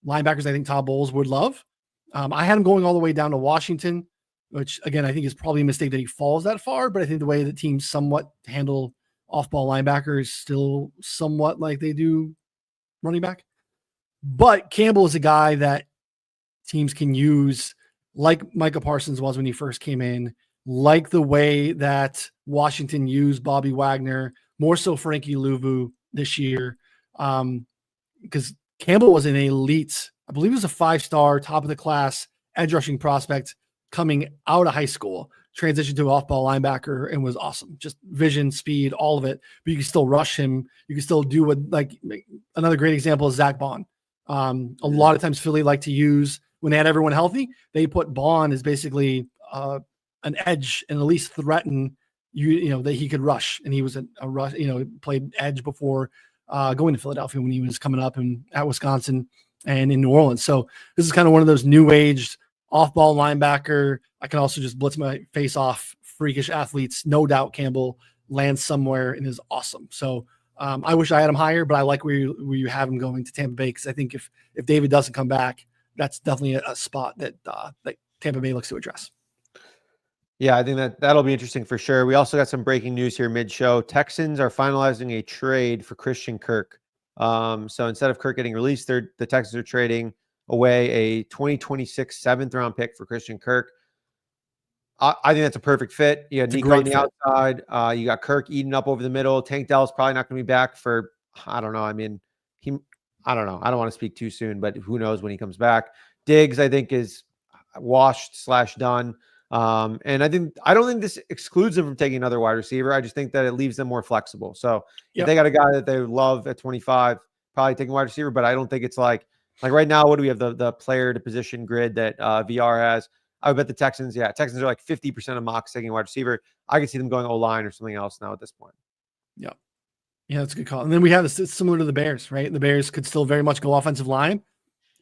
linebackers I think Todd Bowles would love. I had him going all the way down to Washington, which again, I think is probably a mistake that he falls that far, but I think the way the teams somewhat handle off-ball linebacker is still somewhat like they do running back. But Campbell is a guy that teams can use, like Micah Parsons was when he first came in, like the way that Washington used Bobby Wagner, more so Frankie Louvu this year. Because Campbell was an elite, I believe he was a 5-star, top of the class, edge rushing prospect coming out of high school, transitioned to off-ball linebacker and was awesome. Just vision, speed, all of it. But you can still rush him. You can still do what, like, another great example is Zach Bond. A lot of times Philly like to use, when they had everyone healthy, they put Bond as basically an edge and at least threaten you know, that he could rush. And he was a rush, you know, played edge before going to Philadelphia when he was coming up and at Wisconsin and in New Orleans. So this is kind of one of those new aged off-ball linebacker. I can also just blitz my face off, freakish athletes. No doubt Campbell lands somewhere and is awesome. So I wish I had him higher, but I like where you have him going to Tampa Bay, because I think if David doesn't come back, that's definitely a spot that Tampa Bay looks to address. Yeah, I think that'll be interesting for sure. We also got some breaking news here mid-show. Texans are finalizing a trade for Christian Kirk. So instead of Kirk getting released, the Texans are trading away a 2026 7th-round pick for Christian Kirk. I think that's a perfect fit. You had Nico on the outside. You got Kirk eating up over the middle. Tank Dell's probably not going to be back for, I don't know. I mean, I don't know. I don't want to speak too soon, but who knows when he comes back. Diggs, I think, is washed/done. And I don't think this excludes them from taking another wide receiver. I just think that it leaves them more flexible. So if they got a guy that they love at 25, probably taking wide receiver, but I don't think it's like right now, what do we have? The player to position grid that VR has. I would bet the Texans are like 50% of mocks taking wide receiver. I could see them going O-line or something else now at this point. Yeah. Yeah, that's a good call. And then we have this, it's similar to the Bears, right? The Bears could still very much go offensive line,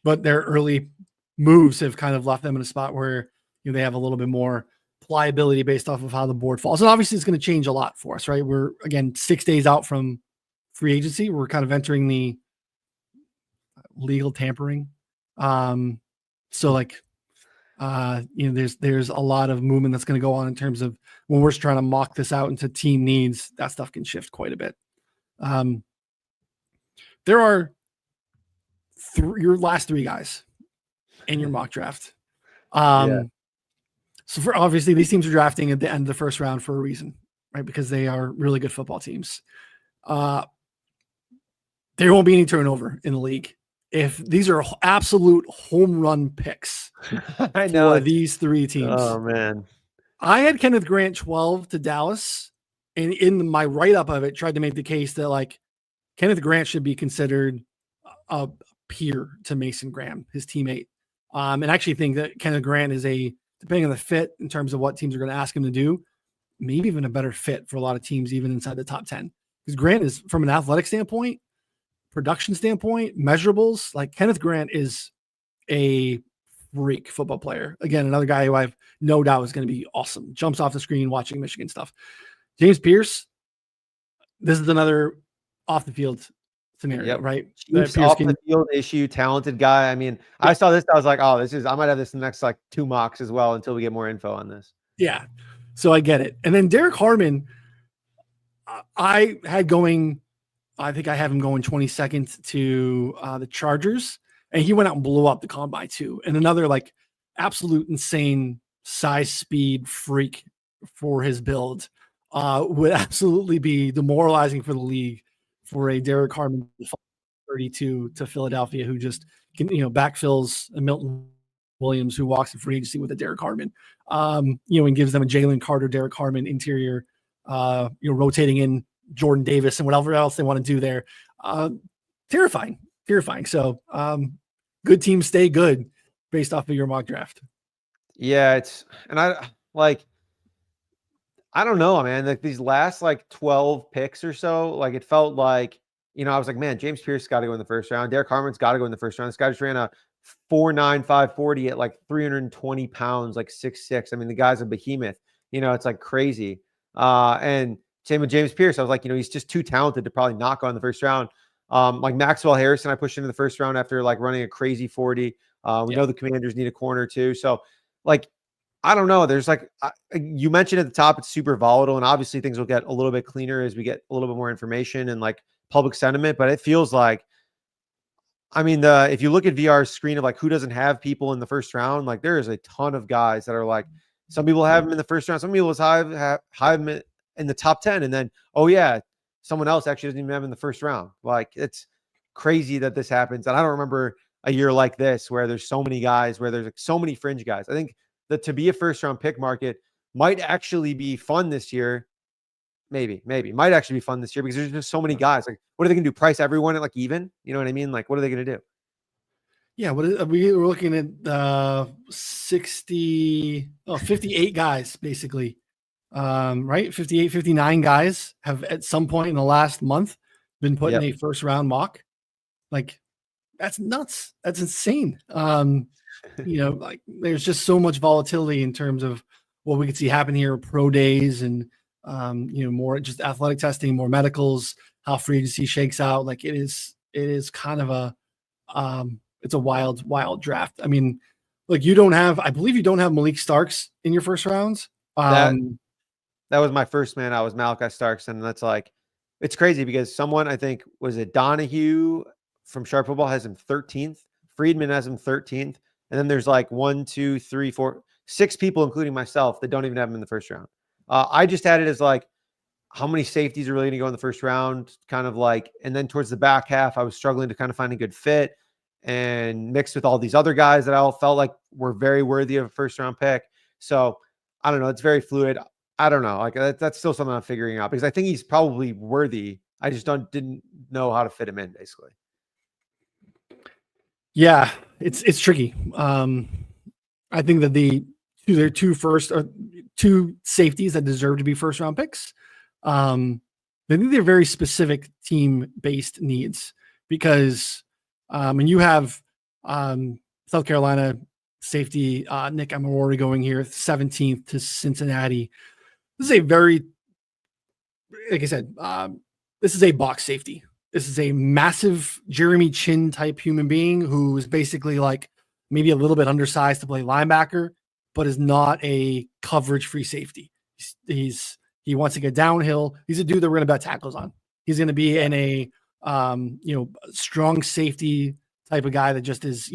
but their early moves have kind of left them in a spot where, you know, they have a little bit more pliability based off of how the board falls. And obviously it's going to change a lot for us, right? We're, again, 6 days out from free agency. We're kind of entering the legal tampering. So like, you know, there's a lot of movement that's going to go on in terms of when we're trying to mock this out into team needs. That stuff can shift quite a bit. There are your last 3 guys in your mock draft. So for obviously these teams are drafting at the end of the first round for a reason, right? Because they are really good football teams. There won't be any turnover in the league. If these are absolute home run picks I know for these 3 teams. Oh man. I had Kenneth Grant 12 to Dallas, and in my write-up of it tried to make the case that like Kenneth Grant should be considered a peer to Mason Graham, his teammate. And I actually think that Kenneth Grant is depending on the fit in terms of what teams are going to ask him to do, maybe even a better fit for a lot of teams, even inside the top 10. Because Grant is, from an athletic standpoint, production standpoint, measurables, like Kenneth Grant is a freak football player. Again, another guy who I've no doubt is going to be awesome. Jumps off the screen watching Michigan stuff. James Pierce, this is another off the field scenario, right? Off the field issue, talented guy. I mean, I saw this, I was like, oh, I might have this in the next like 2 mocks as well until we get more info on this. Yeah. So I get it. And then Derek Harmon, I think I have him going 22nd to the Chargers, and he went out and blew up the combine too. And another like absolute insane size, speed freak for his build would absolutely be demoralizing for the league for a Derek Harmon 32 to Philadelphia, who just can, you know, backfills a Milton Williams who walks in free agency with a Derek Harmon, you know, and gives them a Jalen Carter, Derek Harmon interior, you know, rotating in Jordan Davis and whatever else they want to do there. Terrifying. So good teams stay good based off of your mock draft. Yeah, I don't know, man. Like these last like 12 picks or so, like it felt like, you know, I was like, man, James Pierce got to go in the first round. Derek Harmon's got to go in the first round. This guy just ran a 4.9 540 at like 320 pounds, like 6'6". I mean, the guy's a behemoth. You know, it's like crazy. And same with James Pierce. I was like, you know, he's just too talented to probably not go in the first round. Like Maxwell Harrison, I pushed into the first round after like running a crazy 40. We know the Commanders need a corner too. So like, I don't know. There's like, you mentioned at the top, it's super volatile, and obviously things will get a little bit cleaner as we get a little bit more information and like public sentiment. But it feels like, I mean, if you look at VR's screen of like who doesn't have people in the first round, like there is a ton of guys that are like, some people have them in the first round, some people have them in the top 10, and then, oh yeah, someone else actually doesn't even have them in the first round. Like, it's crazy that this happens. And I don't remember a year like this where there's so many guys, where there's like so many fringe guys. I think that to be a first round pick market might actually be fun this year. Maybe might actually be fun this year because there's just so many guys. Like, what are they gonna do? Price everyone at like even? You know what I mean? Like, what are they gonna do? Yeah, we were looking at 58 guys basically. Right? 58, 59 guys have at some point in the last month been put in a first round mock. Like, that's nuts. That's insane. Like there's just so much volatility in terms of what we could see happen here, pro days and more just athletic testing, more medicals, how free agency shakes out. Like it is kind of it's a wild draft. I mean, like I believe you don't have Malik Starks in your first rounds. That was my first man. I was Malachi Starks. And that's like, it's crazy because someone, I think, was it Donahue from Sharp Football has him 13th. Friedman has him 13th. And then there's like 1, 2, 3, 4, 6 people, including myself, that don't even have him in the first round. I just had it as like, how many safeties are really going to go in the first round? Kind of like, and then towards the back half, I was struggling to kind of find a good fit, and mixed with all these other guys that I all felt like were very worthy of a first round pick. So I don't know. It's very fluid. I don't know. Like that's still something I'm figuring out because I think he's probably worthy. I just didn't know how to fit him in, basically. Yeah, it's tricky. I think that there are two safeties that deserve to be first round picks. I think they're very specific team based needs because, and you have South Carolina safety Nick Emery going here 17th to Cincinnati. This is a very, like I said, this is a box safety. This is a massive Jeremy Chin type human being who is basically like maybe a little bit undersized to play linebacker, but is not a coverage free safety. He wants to get downhill. He's a dude that we're going to bet tackles on. He's going to be in a strong safety type of guy that just is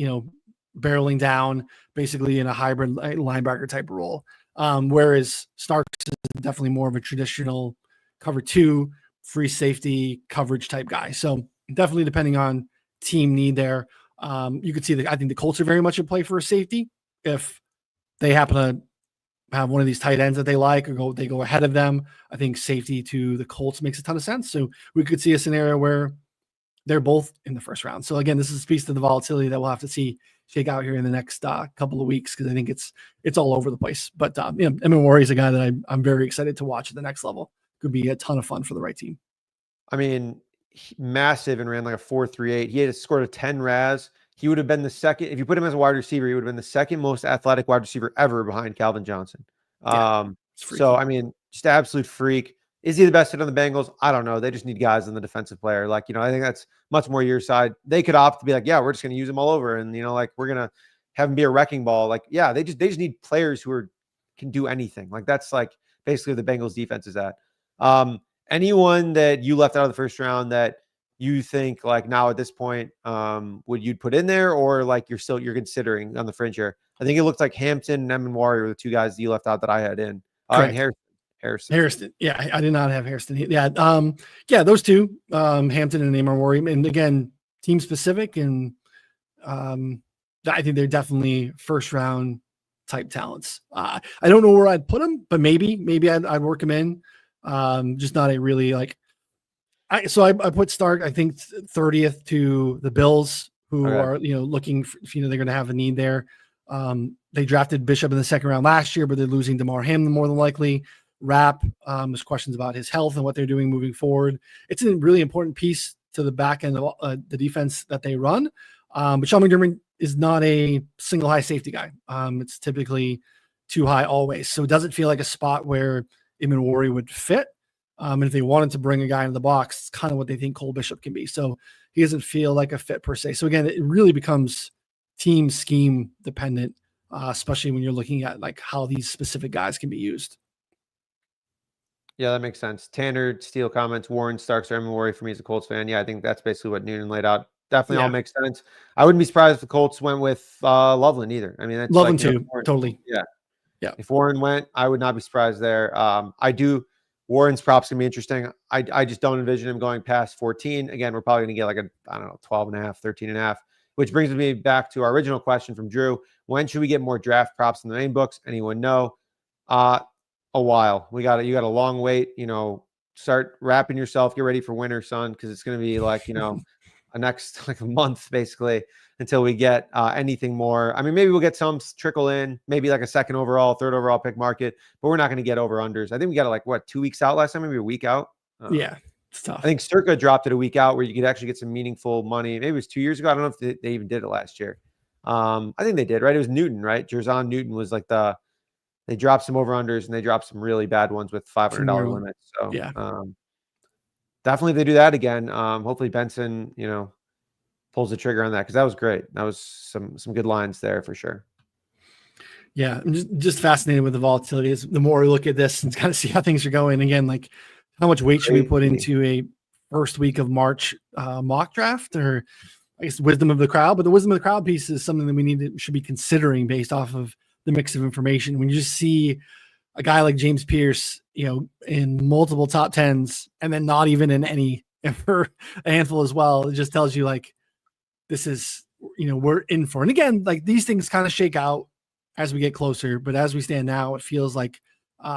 barreling down basically in a hybrid linebacker type role. Whereas Starks is definitely more of a traditional cover 2 free safety coverage type guy. So definitely depending on team need there. You could see that I think the Colts are very much in play for a safety. If they happen to have one of these tight ends that they like or they go ahead of them, I think safety to the Colts makes a ton of sense. So we could see a scenario where they're both in the first round. So again, this speaks to the volatility that we'll have to see shake out here in the next couple of weeks because I think it's all over the place. But Emery is a guy that I'm very excited to watch at the next level. Could be a ton of fun for the right team. I mean, massive, and ran like a 4.38. He had scored a 10 RAS. He would have been the second, if you put him as a wide receiver, he would have been the second most athletic wide receiver ever behind Calvin Johnson. So, I mean, just absolute freak. Is he the best fit on the Bengals? I don't know. They just need guys in the defensive player. Like, I think that's much more your side. They could opt to be like, yeah, we're just going to use him all over. And, like, we're going to have him be a wrecking ball. Like, yeah, they just need players who can do anything. Like, that's like basically the Bengals defense is at. Anyone that you left out of the first round that you think like now at this point, would you put in there, or like you're considering on the fringe here? I think it looked like Hampton and Emin Wari were the two guys that you left out that I had in. And Harrison. Yeah, I did not have Harrison. Yeah. Those two, Hampton and Emin Wari. And again, team specific. And I think they're definitely first round type talents. I don't know where I'd put them, but maybe I'd work them in. Just not a really like, I put Stark, I think 30th to the Bills, who are, looking for, they're going to have a need there. They drafted Bishop in the second round last year, but they're losing Damar Hamlin more than likely. Rapp, there's questions about his health and what they're doing moving forward. It's a really important piece to the back end of the defense that they run. But Sean McDermott is not a single high safety guy. It's typically too high always. So it doesn't feel like a spot where Emin Wari would fit. And if they wanted to bring a guy into the box, it's kind of what they think Cole Bishop can be. So he doesn't feel like a fit per se. So again, it really becomes team scheme dependent, especially when you're looking at like how these specific guys can be used. Yeah, that makes sense. Tanner Steele comments, Warren Starks or Evan Worry for me as a Colts fan. Yeah, I think that's basically what Noonan laid out. Definitely all makes sense. I wouldn't be surprised if the Colts went with Loveland either. I mean, that's Loveland like, too. Totally. Yeah. Yeah. If Warren went, I would not be surprised there. Warren's props going to be interesting. I just don't envision him going past 14. Again, we're probably going to get like I don't know, 12 and a half, 13 and a half, which brings me back to our original question from Drew. When should we get more draft props in the main books? Anyone know? A while. You got a long wait, start wrapping yourself, get ready for winter, son, because it's going to be like, a next like a month basically until we get anything more. I mean, maybe we'll get some trickle in, maybe like a second overall, third overall pick market, but we're not going to get over unders. I think we got it like 2 weeks out last time, maybe a week out. Yeah, it's tough. I think Circa dropped it a week out where you could actually get some meaningful money. Maybe it was 2 years ago. I don't know if they even did it last year. I think they did, right? It was Newton, right? Jerzon Newton was like they dropped some over unders and they dropped some really bad ones with $500 limits. So yeah, definitely if they do that again, hopefully Benson, pulls the trigger on that, because that was great. That was some good lines there for sure. Yeah, I'm just fascinated with the volatility. The more we look at this and kind of see how things are going, again, like how much weight should we put into a first week of March mock draft, or I guess wisdom of the crowd? But the wisdom of the crowd piece is something that should be considering based off of the mix of information. When you just see a guy like James Pierce, in multiple top tens, and then not even in any for a handful as well, it just tells you like, this is, we're in for. And again, like these things kind of shake out as we get closer, but as we stand now, it feels like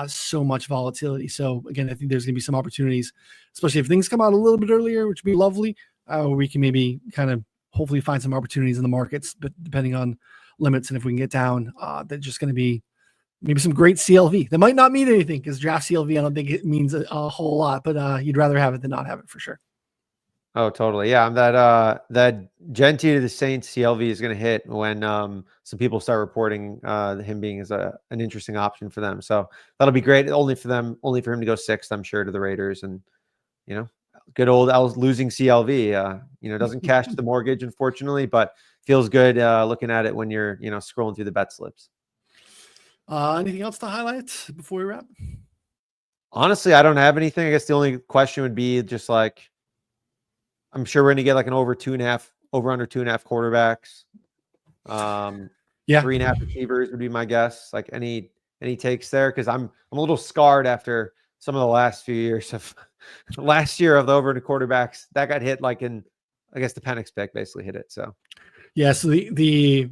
so much volatility. So again, I think there's going to be some opportunities, especially if things come out a little bit earlier, which would be lovely. We can maybe kind of hopefully find some opportunities in the markets, but depending on limits and if we can get down, that's just going to be maybe some great CLV. That might not mean anything because draft CLV, I don't think it means a whole lot, but you'd rather have it than not have it for sure. Oh, totally. Yeah, that Jeanty to the Saints CLV is going to hit when some people start reporting him being as an interesting option for them. So that'll be great. Only for him to go sixth, I'm sure, to the Raiders. And good old losing CLV. Doesn't cash the mortgage, unfortunately, but feels good looking at it when you're scrolling through the bet slips. Anything else to highlight before we wrap? Honestly, I don't have anything. I guess the only question would be just like, I'm sure we're going to get like an over under 2.5 quarterbacks. 3.5 receivers would be my guess. Like any takes there, because I'm a little scarred after some of the last few years of last year of the over under quarterbacks that got hit like in, I guess the Penix pick basically hit it. So yeah, so I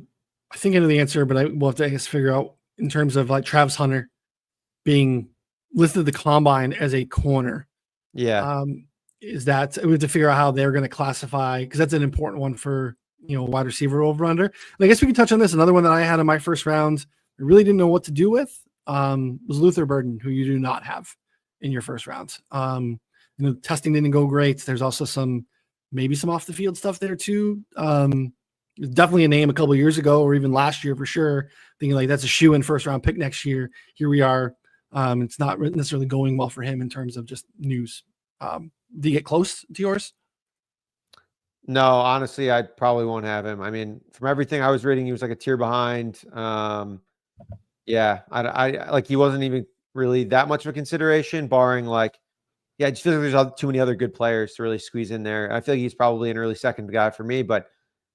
think I know the answer, but I will have to, I guess, figure out in terms of like Travis Hunter being listed at the combine as a corner. Yeah. Is that we have to figure out how they're going to classify, because that's an important one for wide receiver over under. And I guess we can touch on this. Another one that I had in my first round, I really didn't know what to do with, was Luther Burden, who you do not have in your first round. Testing didn't go great. There's also maybe some off the field stuff there too. Definitely a name a couple of years ago, or even last year for sure, thinking like that's a shoe in first round pick next year. Here we are. It's not necessarily going well for him in terms of just news. Do you get close to yours? No, honestly, I probably won't have him. I mean, from everything I was reading, he was like a tier behind. Yeah, I like he wasn't even really that much of a consideration, barring like, I just feel like there's too many other good players to really squeeze in there. I feel like he's probably an early second guy for me, but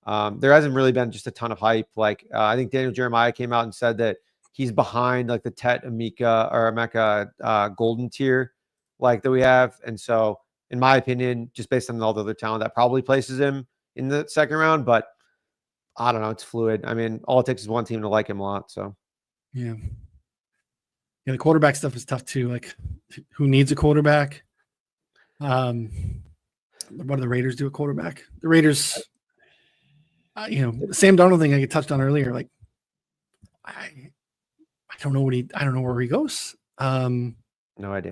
there hasn't really been just a ton of hype. Like I think Daniel Jeremiah came out and said that he's behind like the Tet Emeka golden tier like that we have, and so, in my opinion, just based on all the other talent, that probably places him in the second round. But I don't know. It's fluid. I mean, all it takes is one team to like him a lot. So, yeah. The quarterback stuff is tough too. Like, who needs a quarterback? What do the Raiders do a quarterback? The Raiders, Sam Darnold thing I touched on earlier. Like, I don't know I don't know where he goes. No idea.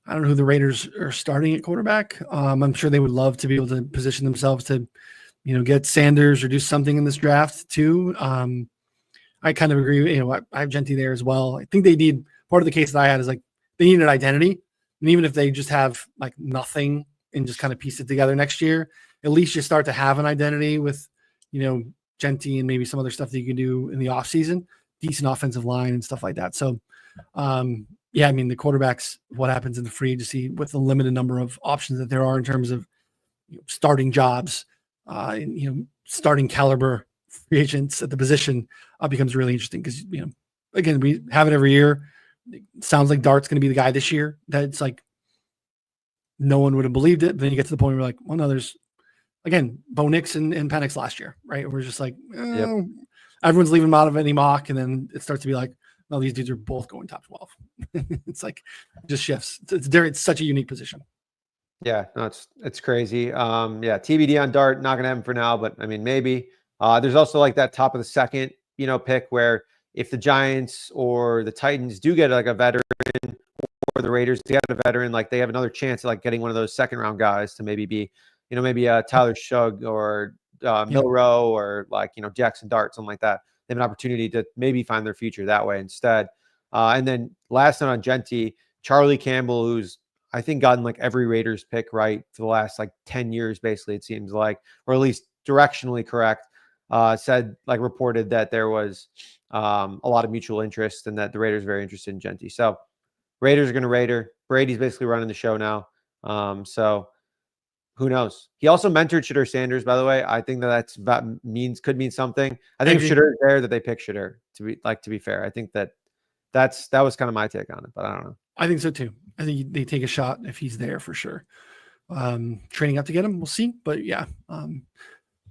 I don't know who the Raiders are starting at quarterback. I'm sure they would love to be able to position themselves to, get Sanders or do something in this draft too. I kind of agree. I have Jeanty there as well. I think they need, part of the case that I had is like they need an identity. And even if they just have like nothing and just kind of piece it together next year, at least you start to have an identity with, Jeanty and maybe some other stuff that you can do in the off season, decent offensive line and stuff like that. So, yeah, I mean, the quarterbacks, what happens in the free agency with the limited number of options that there are in terms of starting jobs, and, starting caliber free agents at the position becomes really interesting because, again, we have it every year. It sounds like Dart's going to be the guy this year. That's like no one would have believed it. But then you get to the point where you're like, well, no, there's, again, Bo Nix and Penix last year, right? We're just like, everyone's leaving them out of any mock. And then it starts to be like, no, these dudes are both going top 12. It's like, just shifts. It's such a unique position. Yeah, no, it's crazy. TBD on Dart, not gonna have him for now, but I mean, maybe. There's also like that top of the second, pick where if the Giants or the Titans do get like a veteran, or the Raiders get a veteran, like they have another chance at like getting one of those second round guys to maybe be, maybe Tyler Shug or Milrow or like, Jackson Dart, something like that. They have an opportunity to maybe find their future that way instead. And then last night on Jeanty, Charlie Campbell, who's I think gotten like every Raiders pick right for the last like 10 years, basically, it seems like, or at least directionally correct, reported that there was a lot of mutual interest and that the Raiders are very interested in Jeanty. So Raiders are going to Raider. Brady's basically running the show now. So who knows? He also mentored Shedeur Sanders, by the way. I think could mean something. I think if Shedeur's there, that they pick Shedeur, to be fair. I think that was kind of my take on it, but I don't know. I think so too. I think they take a shot if he's there for sure. Training up to get him, we'll see. But yeah,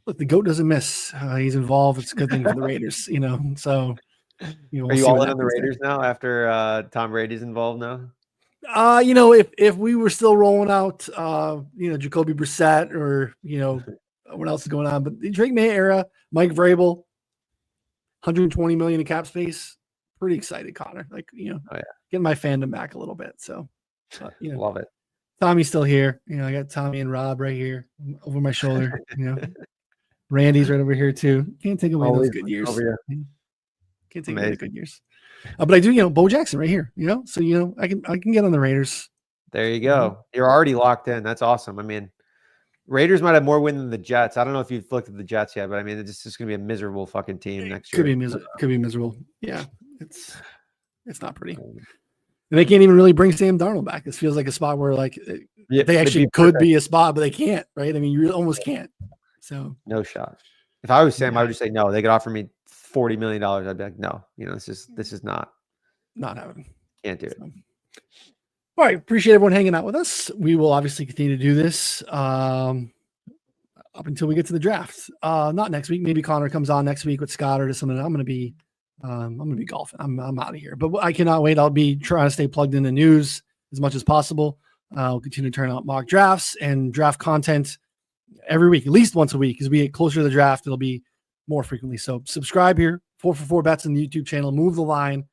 look, the GOAT doesn't miss. He's involved. It's a good thing for the Raiders, So, we'll are you all in on the Raiders now after Tom Brady's involved now? If we were still rolling out, Jacoby Brissett or what else is going on, but the Drake May era, Mike Vrabel, $120 million in cap space. Pretty excited, Connor. Like, getting my fandom back a little bit. So, love it. Tommy's still here. I got Tommy and Rob right here over my shoulder. Randy's right over here too. Can't take away those good years. Can't take away the good years. But I do, Bo Jackson right here. So I can get on the Raiders. There you go. You're already locked in. That's awesome. I mean, Raiders might have more win than the Jets. I don't know if you've looked at the Jets yet, but I mean, it's just going to be a miserable fucking team next year. Could be miserable. Yeah, it's not pretty. And they can't even really bring Sam Darnold back. This feels like a spot where they actually could be a spot, but they can't. Right? I mean, you almost can't. So no shot. If I was Sam, I would just say no. They could offer me $40 million. I'd be like, no. This is not happening. Can't do it. So. All right. Appreciate everyone hanging out with us. We will obviously continue to do this up until we get to the draft. Not next week. Maybe Connor comes on next week with Scott or something. I'm going to be golfing. I'm out of here, but I cannot wait. I'll be trying to stay plugged in the news as much as possible. We'll continue to turn out mock drafts and draft content every week, at least once a week. As we get closer to the draft, it'll be more frequently. So subscribe here, 4for4 Bets on the YouTube channel. Move the Line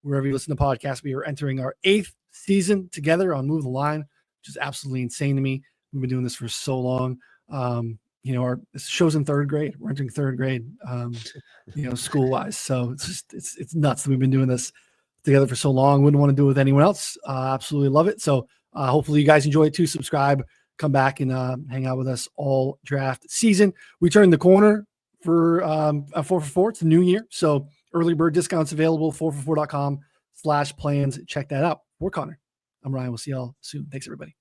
wherever you listen to podcasts. We are entering our 8th season together on Move the Line, which is absolutely insane to me. We've been doing this for so long. Our show's in 3rd grade. We're entering 3rd grade, school wise. So it's nuts that we've been doing this together for so long. Wouldn't want to do it with anyone else. Absolutely love it. So hopefully you guys enjoy it too. Subscribe, come back and hang out with us all draft season. We turned the corner for 4for4. It's the new year. So early bird discounts available, 4for4.com/plans. Check that out. For Connor, I'm Ryan. We'll see y'all soon. Thanks everybody.